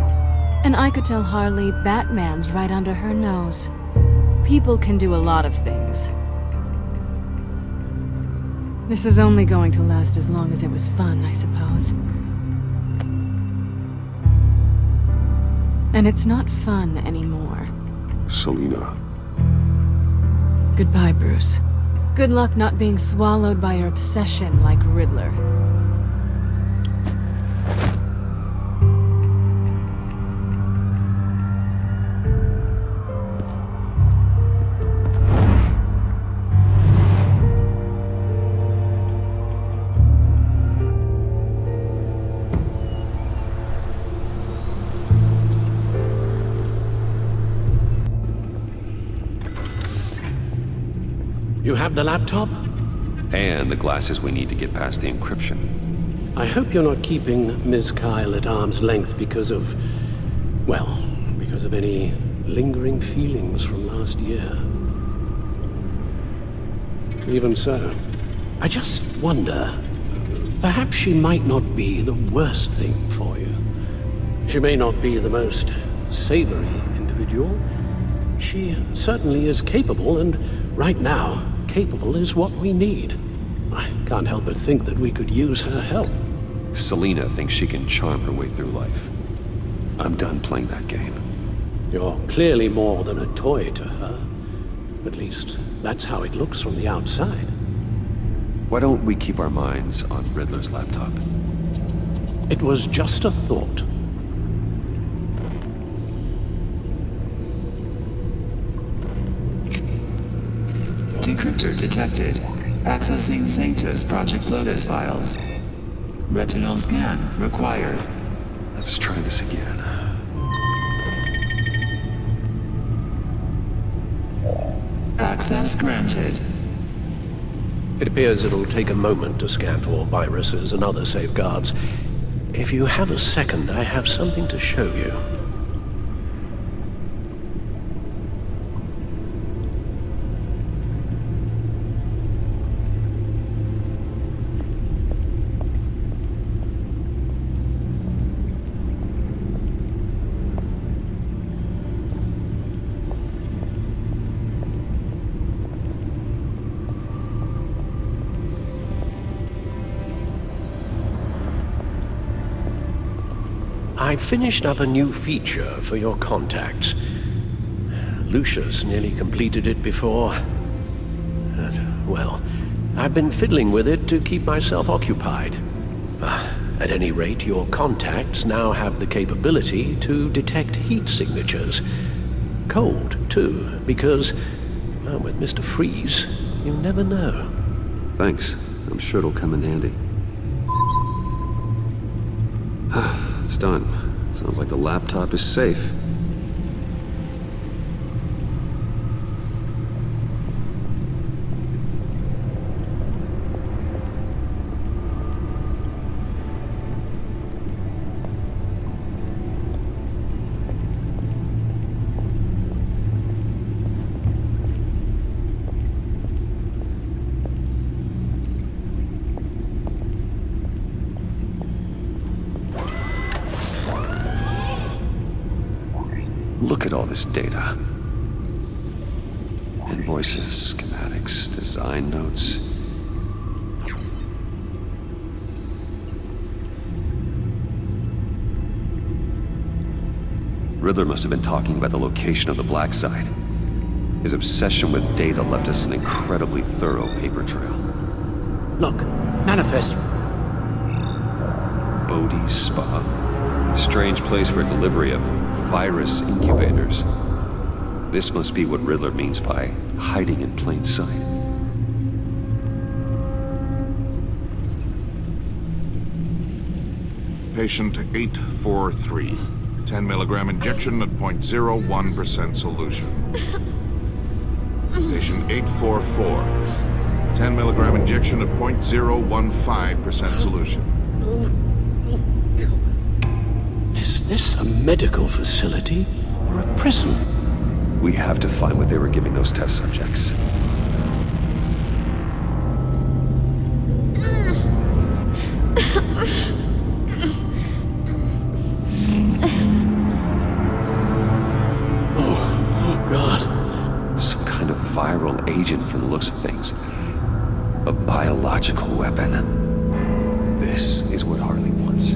And I could tell Harley Batman's right under her nose. People can do a lot of things. This was only going to last as long as it was fun, I suppose. And it's not fun anymore. Selina. Goodbye, Bruce. Good luck not being swallowed by your obsession like Riddler. You have the laptop? And the glasses we need to get past the encryption. I hope you're not keeping Ms. Kyle at arm's length because of... well, because of any lingering feelings from last year. Even so, I just wonder, perhaps she might not be the worst thing for you. She may not be the most savory individual. She certainly is capable, and right now, capable is what we need. I can't help but think that we could use her help. Selina thinks she can charm her way through life. I'm done playing that game. You're clearly more than a toy to her. At least, that's how it looks from the outside. Why don't we keep our minds on Riddler's laptop? It was just a thought. Decryptor detected. Accessing Sanctus Project Lotus files. Retinal scan required. Let's try this again. Access granted. It appears it'll take a moment to scan for viruses and other safeguards. If you have a second, I have something to show you. I finished up a new feature for your contacts. Lucius nearly completed it before. Well, I've been fiddling with it to keep myself occupied. At any rate, your contacts now have the capability to detect heat signatures. Cold, too, because, well, with Mr. Freeze, you never know. Thanks. I'm sure it'll come in handy. It's done. Sounds like the laptop is safe. Look at all this data. Invoices, schematics, design notes. Riddler must have been talking about the location of the Black Site. His obsession with data left us an incredibly thorough paper trail. Look, manifest. Bodhi's Spa. Strange place for a delivery of virus incubators. This must be what Riddler means by hiding in plain sight. Patient 843. 10 milligram injection at 0.01% solution. Patient 844. 10 milligram injection at 0.015% solution. Is this a medical facility or a prison? We have to find what they were giving those test subjects. Oh, God. Some kind of viral agent from the looks of things. A biological weapon. This is what Harley wants.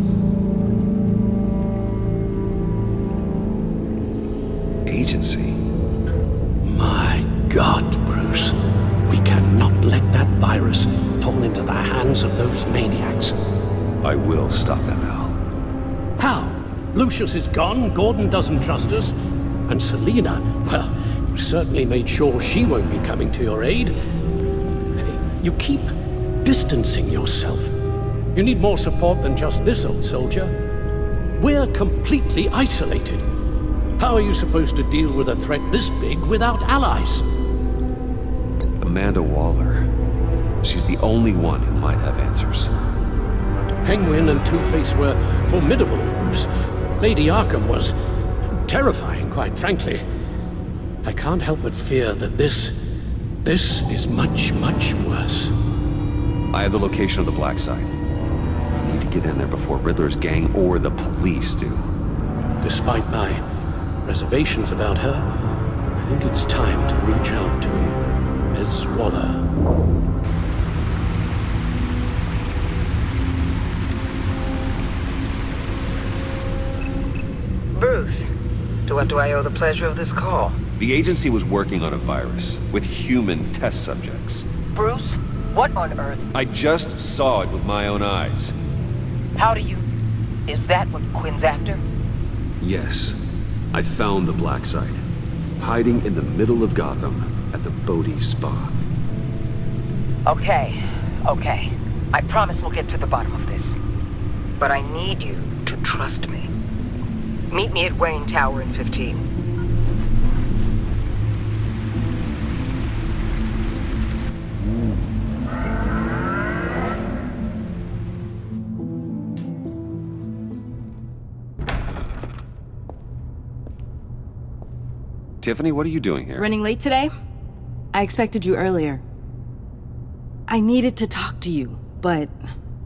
Agency. My God, Bruce. We cannot let that virus fall into the hands of those maniacs. I will stop them, Al. How? Lucius is gone, Gordon doesn't trust us, and Selina, well, you certainly made sure she won't be coming to your aid. You keep distancing yourself. You need more support than just this old soldier. We're completely isolated. How are you supposed to deal with a threat this big without allies? Amanda Waller. She's the only one who might have answers. Penguin and Two-Face were formidable, Bruce. Lady Arkham was terrifying, quite frankly. I can't help but fear that this is much, much worse. I have the location of the Black Site. I need to get in there before Riddler's gang or the police do. Despite my reservations about her, I think it's time to reach out to Ms. Waller. Bruce, to what do I owe the pleasure of this call? The agency was working on a virus with human test subjects. Bruce, what on earth? I just saw it with my own eyes. How do you... Is that what Quinn's after? Yes, I found the black site, hiding in the middle of Gotham at the Bodhi Spa. Okay. I promise we'll get to the bottom of this. But I need you to trust me. Meet me at Wayne Tower in 15. Tiffany, what are you doing here? Running late today? I expected you earlier. I needed to talk to you, but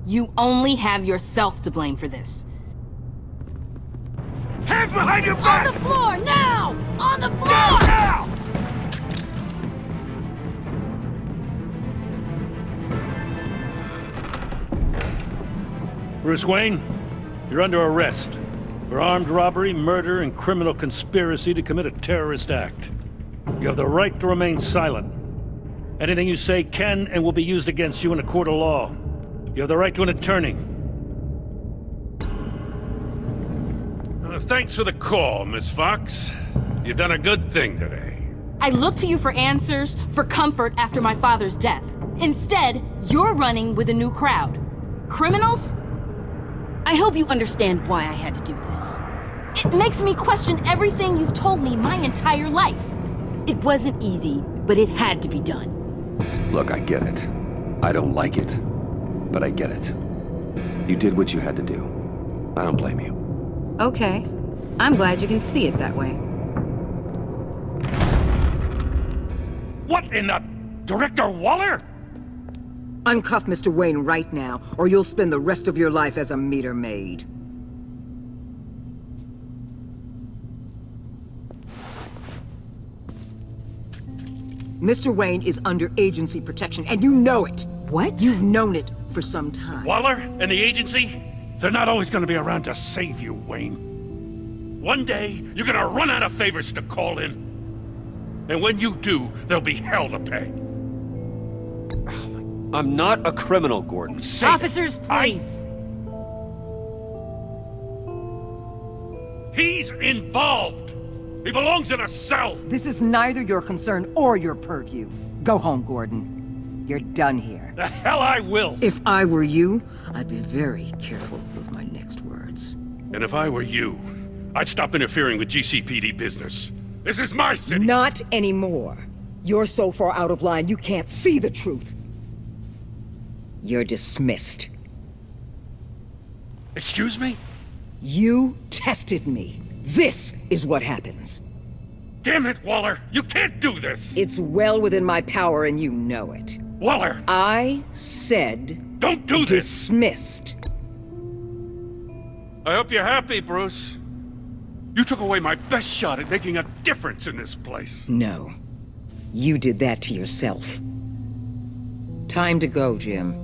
you only have yourself to blame for this. Hands behind your back! On the floor, now! On the floor! Now! Bruce Wayne, you're under arrest for armed robbery, murder, and criminal conspiracy to commit a terrorist act. You have the right to remain silent. Anything you say can and will be used against you in a court of law. You have the right to an attorney. Thanks for the call, Miss Fox. You've done a good thing today. I looked to you for answers, for comfort after my father's death. Instead, you're running with a new crowd. Criminals? I hope you understand why I had to do this. It makes me question everything you've told me my entire life. It wasn't easy, but it had to be done. Look, I get it. I don't like it, but I get it. You did what you had to do. I don't blame you. Okay. I'm glad you can see it that way. What in the... Director Waller? Uncuff Mr. Wayne right now, or you'll spend the rest of your life as a meter maid. Mr. Wayne is under agency protection, and you know it. What? You've known it for some time. Waller and the agency? They're not always gonna be around to save you, Wayne. One day, you're gonna run out of favors to call in. And when you do, there'll be hell to pay. I'm not a criminal, Gordon. Officers, please. He's involved! He belongs in a cell! This is neither your concern or your purview. Go home, Gordon. You're done here. The hell I will! If I were you, I'd be very careful with my next words. And if I were you, I'd stop interfering with GCPD business. This is my city! Not anymore. You're so far out of line, you can't see the truth. You're dismissed. Excuse me? You tested me. This is what happens. Damn it, Waller! You can't do this! It's well within my power and you know it. Waller! I said... Don't do this! Dismissed. I hope you're happy, Bruce. You took away my best shot at making a difference in this place. No. You did that to yourself. Time to go, Jim.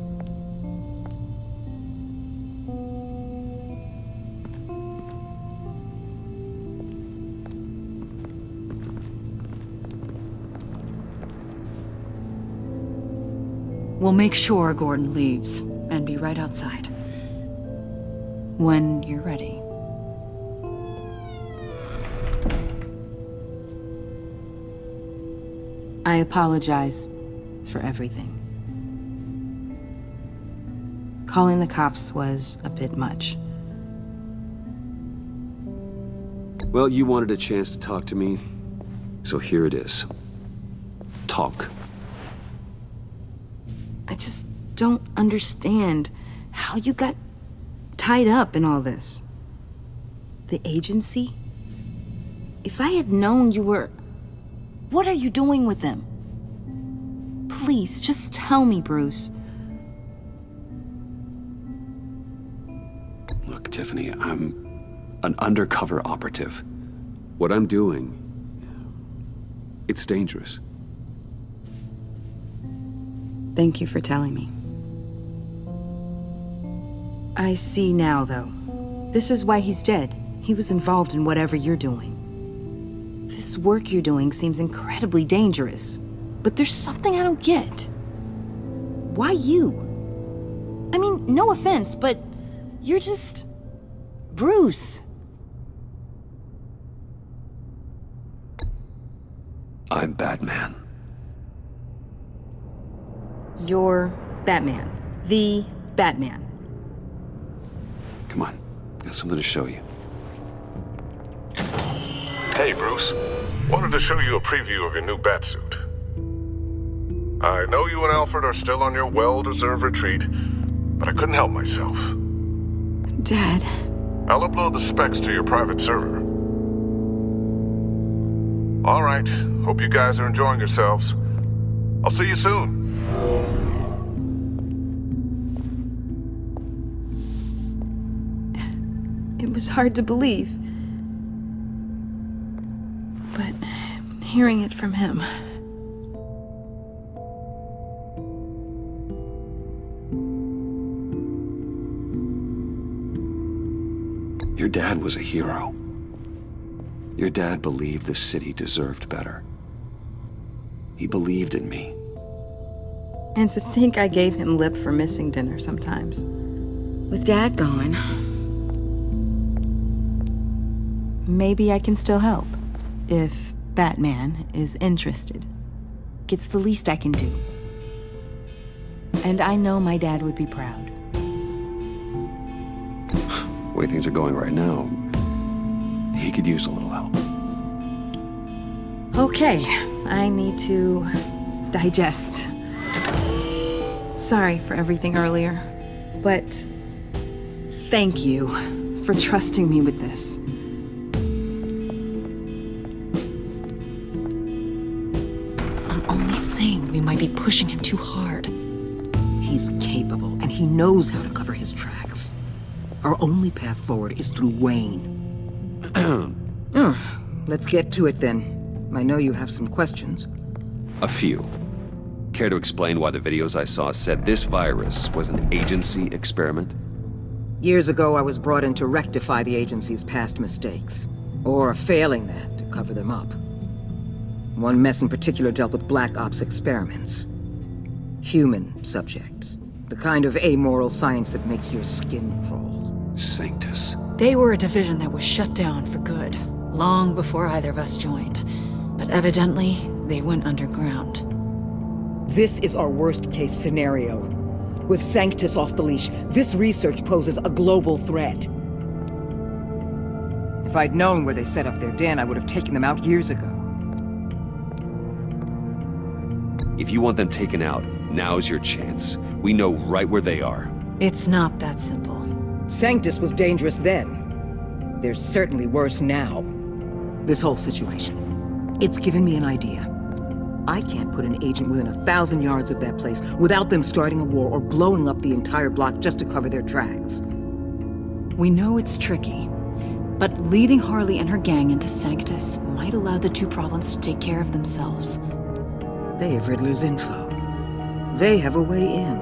We'll make sure Gordon leaves, and be right outside. When you're ready. I apologize for everything. Calling the cops was a bit much. Well, you wanted a chance to talk to me, so here it is. Talk. I just don't understand how you got tied up in all this. The agency? If I had known you were... What are you doing with them? Please, just tell me, Bruce. Look, Tiffany, I'm an undercover operative. What I'm doing, it's dangerous. Thank you for telling me. I see now, though. This is why he's dead. he was involved in whatever you're doing. This work you're doing seems incredibly dangerous, but there's something I don't get. Why you? I mean, no offense, but you're just... Bruce. I'm Batman. You're Batman. The Batman. Come on, got something to show you. Hey, Bruce. Wanted to show you a preview of your new Batsuit. I know you and Alfred are still on your well-deserved retreat, but I couldn't help myself. Dad. I'll upload the specs to your private server. All right. Hope you guys are enjoying yourselves. I'll see you soon. It was hard to believe. But hearing it from him... Your dad was a hero. Your dad believed the city deserved better. He believed in me. And to think I gave him lip for missing dinner sometimes. With Dad gone, maybe I can still help. If Batman is interested. It's the least I can do. And I know my dad would be proud. The way things are going right now, he could use a little help. Okay, I need to digest. Sorry for everything earlier, but thank you for trusting me with this. I'm only saying we might be pushing him too hard. He's capable, and he knows how to cover his tracks. Our only path forward is through Wayne. Let's get to it then. I know you have some questions. A few. Care to explain why the videos I saw said this virus was an agency experiment? Years ago, I was brought in to rectify the agency's past mistakes. Or failing that, to cover them up. One mess in particular dealt with Black Ops experiments. Human subjects. The kind of amoral science that makes your skin crawl. Sanctus. They were a division that was shut down for good, long before either of us joined. But evidently, they went underground. This is our worst-case scenario. With Sanctus off the leash, this research poses a global threat. If I'd known where they set up their den, I would have taken them out years ago. If you want them taken out, now's your chance. We know right where they are. It's not that simple. Sanctus was dangerous then. They're certainly worse now. This whole situation, it's given me an idea. I can't put an agent within 1,000 yards of that place without them starting a war or blowing up the entire block just to cover their tracks. We know it's tricky, but leading Harley and her gang into Sanctus might allow the two problems to take care of themselves. They have Riddler's info. They have a way in.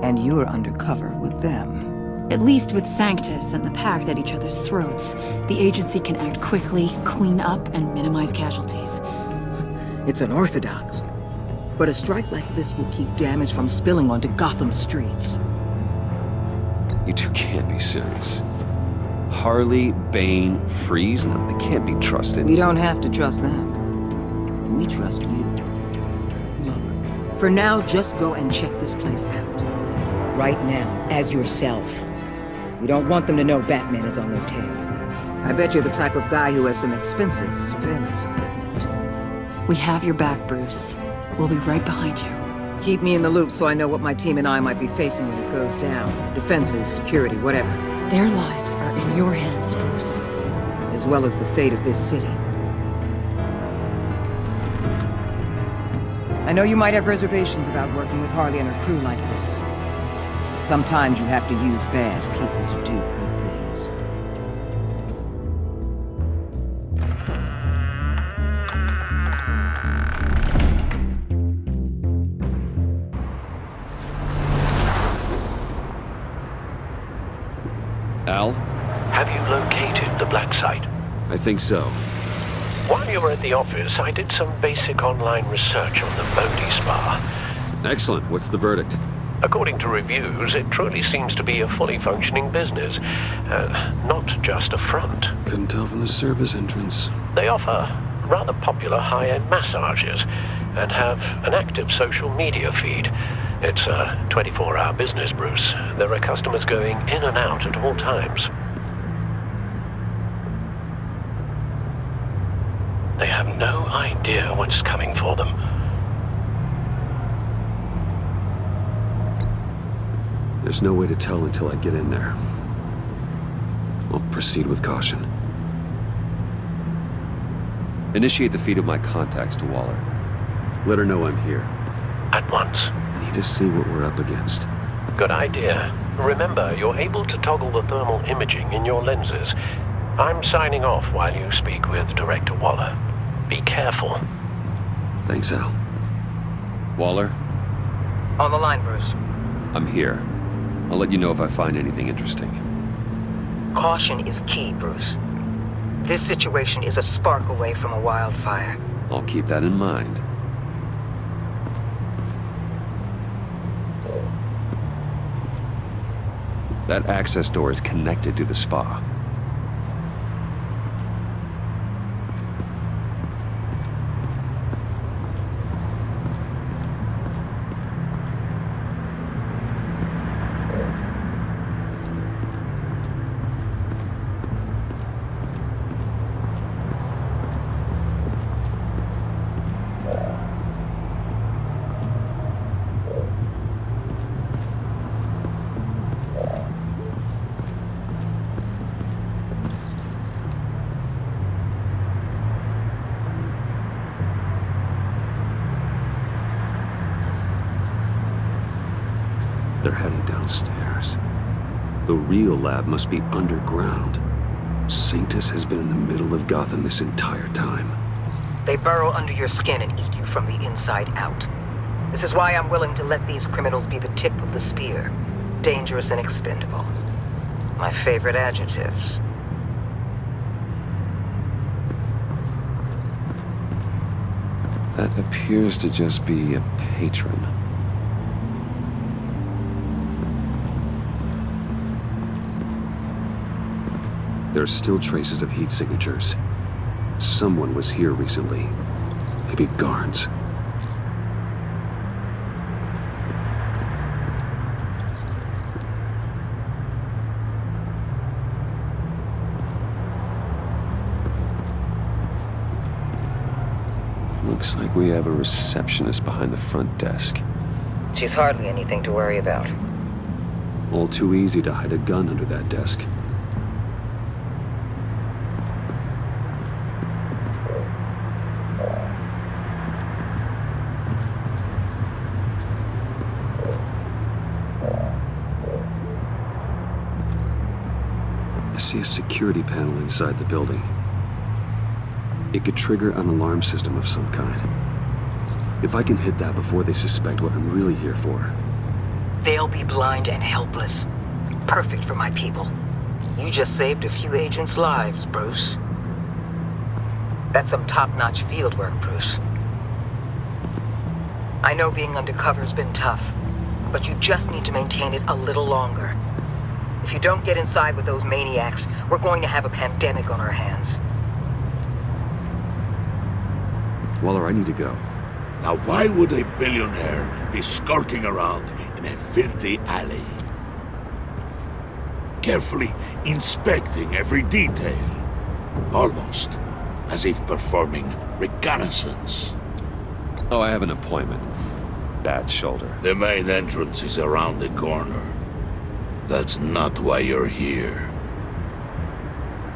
And you're undercover with them. At least with Sanctus and the Pact at each other's throats, the agency can act quickly, clean up, and minimize casualties. It's unorthodox. But a strike like this will keep damage from spilling onto Gotham streets. You two can't be serious. Harley, Bane, Freeze, no, they can't be trusted. We don't have to trust them. We trust you. Look, for now, just go and check this place out. Right now, as yourself. We don't want them to know Batman is on their tail. I bet you're the type of guy who has some expensive surveillance equipment. We have your back, Bruce. We'll be right behind you. Keep me in the loop so I know what my team and I might be facing when it goes down. Defenses, security, whatever. Their lives are in your hands, Bruce. As well as the fate of this city. I know you might have reservations about working with Harley and her crew like this. Sometimes you have to use bad people to do good things. Al? Have you located the black site? I think so. While you were at the office, I did some basic online research on the Bodhi Spa. Excellent. What's the verdict? According to reviews, it truly seems to be a fully functioning business, not just a front. Couldn't tell from the service entrance. They offer rather popular high-end massages and have an active social media feed. It's a 24-hour business, Bruce. There are customers going in and out at all times. They have no idea what's coming for them. There's no way to tell until I get in there. I'll proceed with caution. Initiate the feed of my contacts to Waller. Let her know I'm here. At once. I need to see what we're up against. Good idea. Remember, you're able to toggle the thermal imaging in your lenses. I'm signing off while you speak with Director Waller. Be careful. Thanks, Al. Waller? On the line, Bruce. I'm here. I'll let you know if I find anything interesting. Caution is key, Bruce. This situation is a spark away from a wildfire. I'll keep that in mind. That access door is connected to the spa. They're heading downstairs. The real lab must be underground. Sanctus has been in the middle of Gotham this entire time. They burrow under your skin and eat you from the inside out. This is why I'm willing to let these criminals be the tip of the spear. Dangerous and expendable. My favorite adjectives. That appears to just be a patron. There are still traces of heat signatures. Someone was here recently. Maybe Garns. Looks like we have a receptionist behind the front desk. She's hardly anything to worry about. All too easy to hide a gun under that desk. I see a security panel inside the building. It could trigger an alarm system of some kind. If I can hit that before they suspect what I'm really here for. They'll be blind and helpless. Perfect for my people. You just saved a few agents' lives, Bruce. That's some top-notch field work, Bruce. I know being undercover's been tough, but you just need to maintain it a little longer. If you don't get inside with those maniacs, we're going to have a pandemic on our hands. Waller, I need to go. Now why would a billionaire be skulking around in a filthy alley? Carefully inspecting every detail. Almost as if performing reconnaissance. Oh, I have an appointment. Bad shoulder. The main entrance is around the corner. That's not why you're here.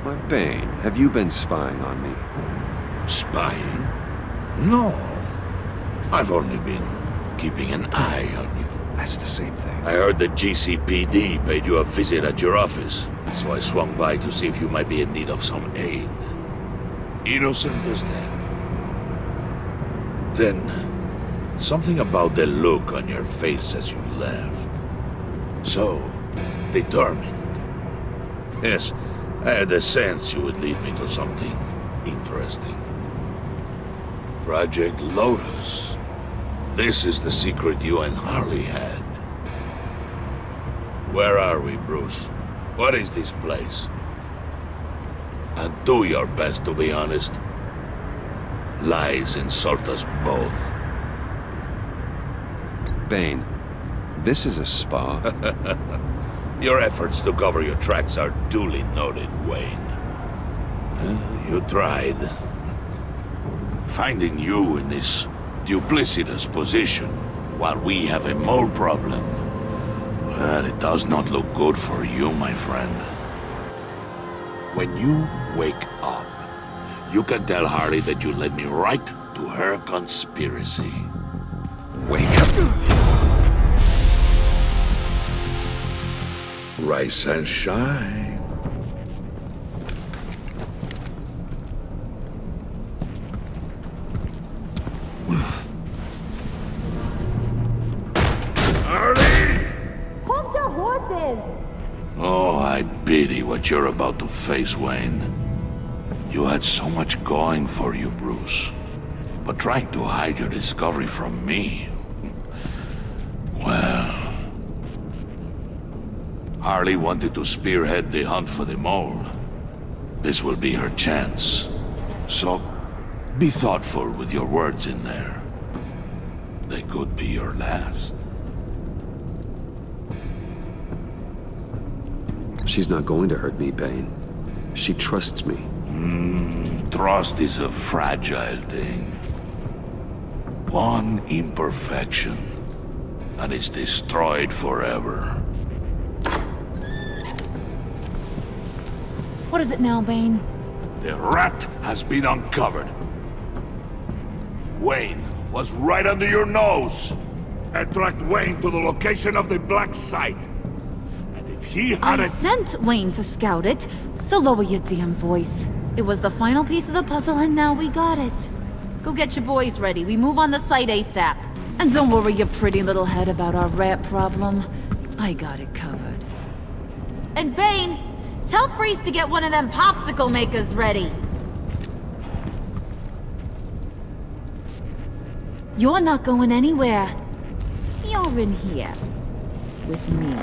My Bane, have you been spying on me? Spying? No. I've only been keeping an eye on you. That's the same thing. I heard the GCPD paid you a visit at your office, so I swung by to see if you might be in need of some aid. Innocent as that. Then, something about the look on your face as you left. So, determined. Yes, I had a sense you would lead me to something interesting. Project Lotus. This is the secret you and Harley had. Where are we, Bruce? What is this place? And do your best to be honest. Lies insult us both. Bane, this is a spa. Your efforts to cover your tracks are duly noted, Wayne. You tried. Finding you in this duplicitous position while we have a mole problem. Well, it does not look good for you, my friend. When you wake up, you can tell Harley that you led me right to her conspiracy. Wake up. Rise and shine. Oh, I pity what you're about to face, Wayne. You had so much going for you, Bruce. But trying to hide your discovery from me... Well... Harley wanted to spearhead the hunt for the mole. This will be her chance. So, be thoughtful with your words in there. They could be your last. She's not going to hurt me, Bane. She trusts me. Trust is a fragile thing. One imperfection, and it's destroyed forever. What is it now, Bane? The rat has been uncovered. Wayne was right under your nose. I tracked Wayne to the location of the black site. And if he had I sent Wayne to scout it, so lower your damn voice. It was the final piece of the puzzle and now we got it. Go get your boys ready. We move on the site ASAP. And don't worry your pretty little head about our rat problem. I got it covered. And Bane, tell Freeze to get one of them popsicle makers ready. You're not going anywhere. You're in here. With me.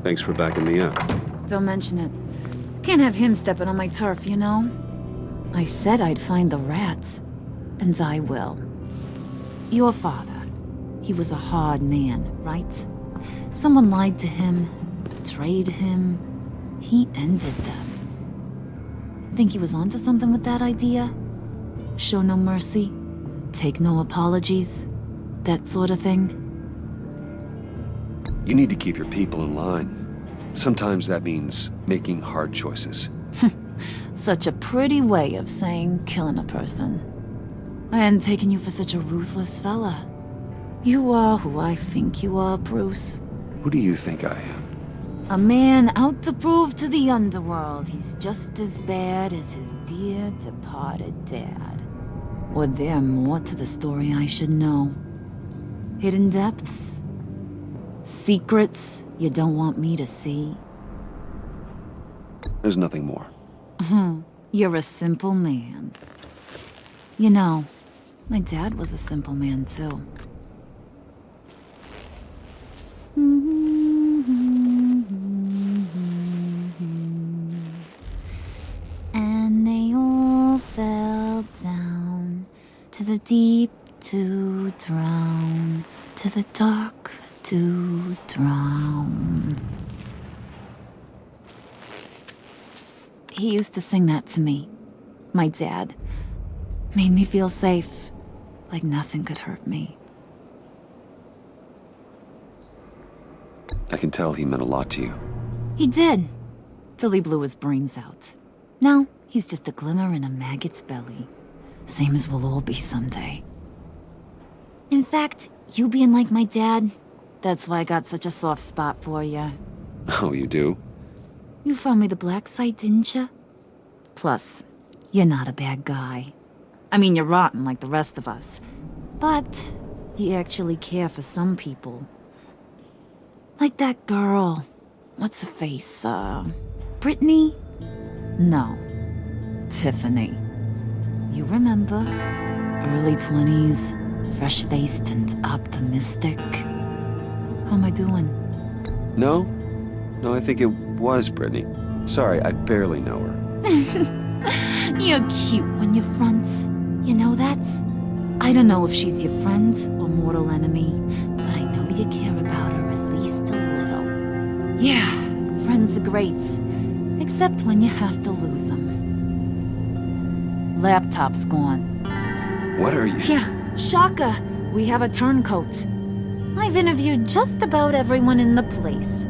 Thanks for backing me up. Don't mention it. Can't have him stepping on my turf, you know? I said I'd find the rats. And I will. Your father. He was a hard man, right? Someone lied to him, betrayed him. He ended them. Think he was onto something with that idea? Show no mercy? Take no apologies? That sort of thing? You need to keep your people in line. Sometimes that means making hard choices. Such a pretty way of saying killing a person. I hadn't taken you for such a ruthless fella. You are who I think you are, Bruce. Who do you think I am? A man out to prove to the underworld he's just as bad as his dear departed dad. Or there more to the story I should know. Hidden depths? Secrets you don't want me to see? There's nothing more. You're a simple man. You know, my dad was a simple man too. And they all fell down to the deep to drown, to the dark to drown. He used to sing that to me. My dad. Made me feel safe. Like nothing could hurt me. I can tell he meant a lot to you. He did. Till he blew his brains out. Now, he's just a glimmer in a maggot's belly. Same as we'll all be someday. In fact, you being like my dad, that's why I got such a soft spot for you. Oh, you do? You found me the black site, didn't you? Plus, you're not a bad guy. I mean, you're rotten like the rest of us. But you actually care for some people. Like that girl. What's her face? Brittany? No. Tiffany. You remember? Early 20s, fresh-faced and optimistic. How am I doing? No, I think it was Brittany. Sorry, I barely know her. You're cute when you front. You know that? I don't know if she's your friend or mortal enemy, but I know you care about her at least a little. Yeah, friends are great. Except when you have to lose them. Laptop's gone. What are you? Yeah, shocker. We have a turncoat. I've interviewed just about everyone in the place.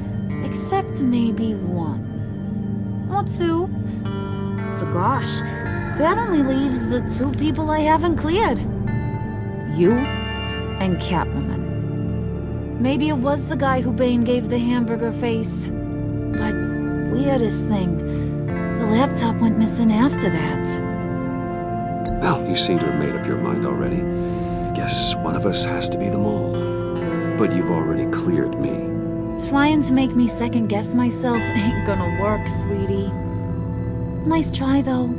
Except maybe one. Or two. So gosh, that only leaves the two people I haven't cleared. You and Catwoman. Maybe it was the guy who Bane gave the hamburger face. But weirdest thing, the laptop went missing after that. Well, you seem to have made up your mind already. I guess one of us has to be the mole. But you've already cleared me. Trying to make me second-guess myself ain't gonna work, sweetie. Nice try, though.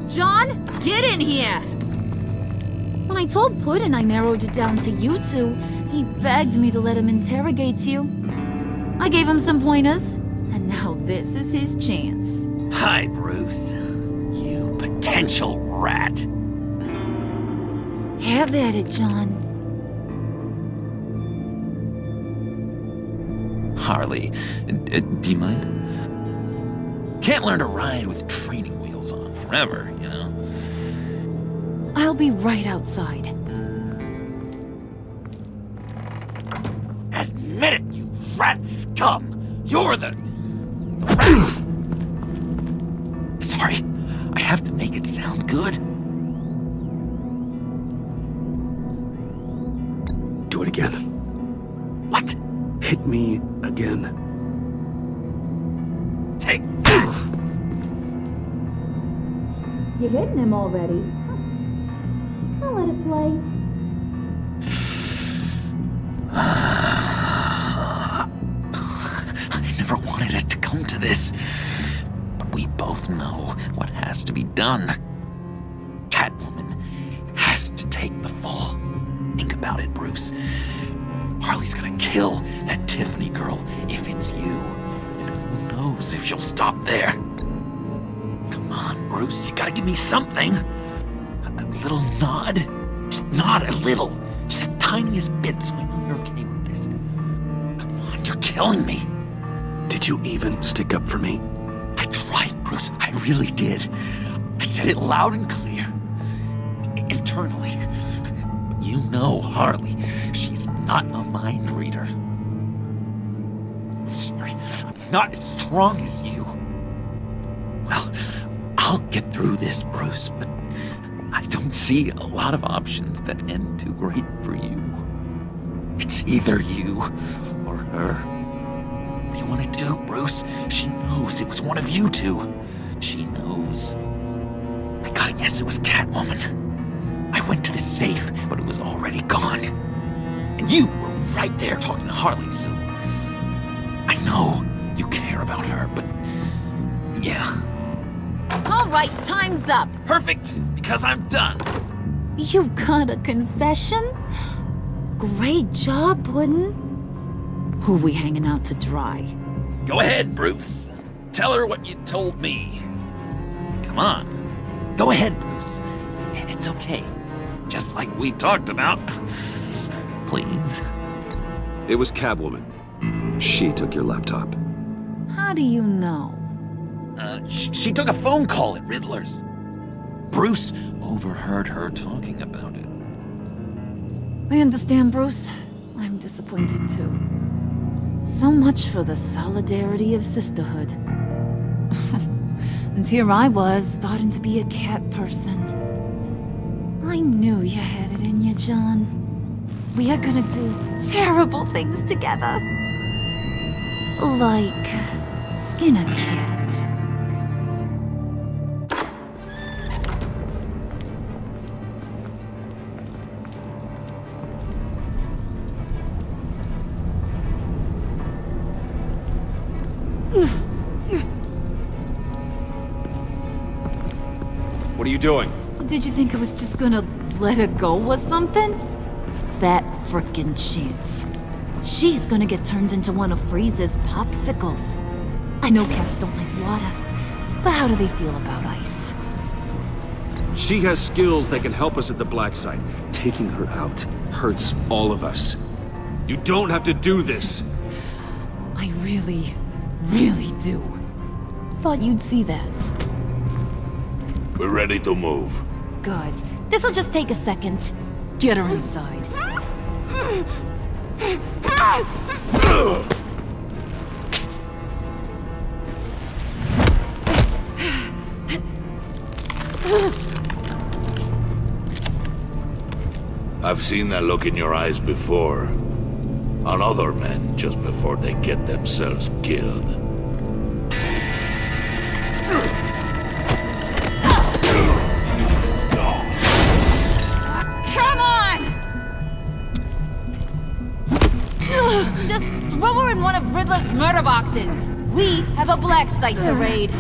John, get in here! When I told Puddin' I narrowed it down to you two, he begged me to let him interrogate you. I gave him some pointers, and now this is his chance. Hi, Bruce. You potential rat. Have at it, John. Harley, do you mind? Can't learn to ride with training wheels on forever, you know? I'll be right outside. Admit it, you rat scum! You're the rat! Sorry, I have to make it sound good. Do it again. What? Hit me again. Take that! You're hitting him already. I'll let it play. I never wanted it to come to this. But we both know what has to be done. Catwoman has to take the fall. Think about it, Bruce. Harley's gonna kill that Tiffany girl if it's you. And who knows if she'll stop there. Come on, Bruce, you gotta give me something. A little nod. Just nod a little. Just the tiniest bit so I know you're okay with this. Come on, you're killing me. Did you even stick up for me? I tried, Bruce. I really did. I said it loud and clear. Internally. You know Harley. She's not a mind reader. I'm sorry. I'm not as strong as you. Well, I'll get through this, Bruce, but I don't see a lot of options that end too great for you. It's either you or her. What do you want to do, Bruce? She knows it was one of you two. She knows. I gotta guess it was Catwoman. I went to the safe, but it was already gone. And you were right there talking to Harley, so... I know you care about her, but... yeah. All right, time's up. Perfect, because I'm done. You got a confession? Great job, Puddin'. Who we hanging out to dry? Go ahead, Bruce. Tell her what you told me. Come on. Go ahead, Bruce. It's okay. Just like we talked about. Please. It was Catwoman. She took your laptop. How do you know? She took a phone call at Riddler's. Bruce overheard her talking about it. I understand, Bruce. I'm disappointed too. So much for the solidarity of sisterhood. And here I was, starting to be a cat person. I knew you had it in you, John. We are gonna do terrible things together. Like Skin a cat. What are you doing? Did you think I was just gonna let her go or something? That frickin' chance. She's gonna get turned into one of Freeze's popsicles. I know cats don't like water, but how do they feel about ice? She has skills that can help us at the Black Site. Taking her out hurts all of us. You don't have to do this. I really, really do. Thought you'd see that. We're ready to move. Good. This'll just take a second. Get her inside. I've seen that look in your eyes before. On other men, just before they get themselves killed. Come on! Just throw her in one of Riddler's murder boxes. We have a Black Site to raid.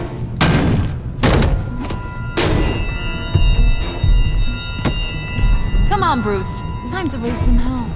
Come on, Bruce. Time to raise some hell.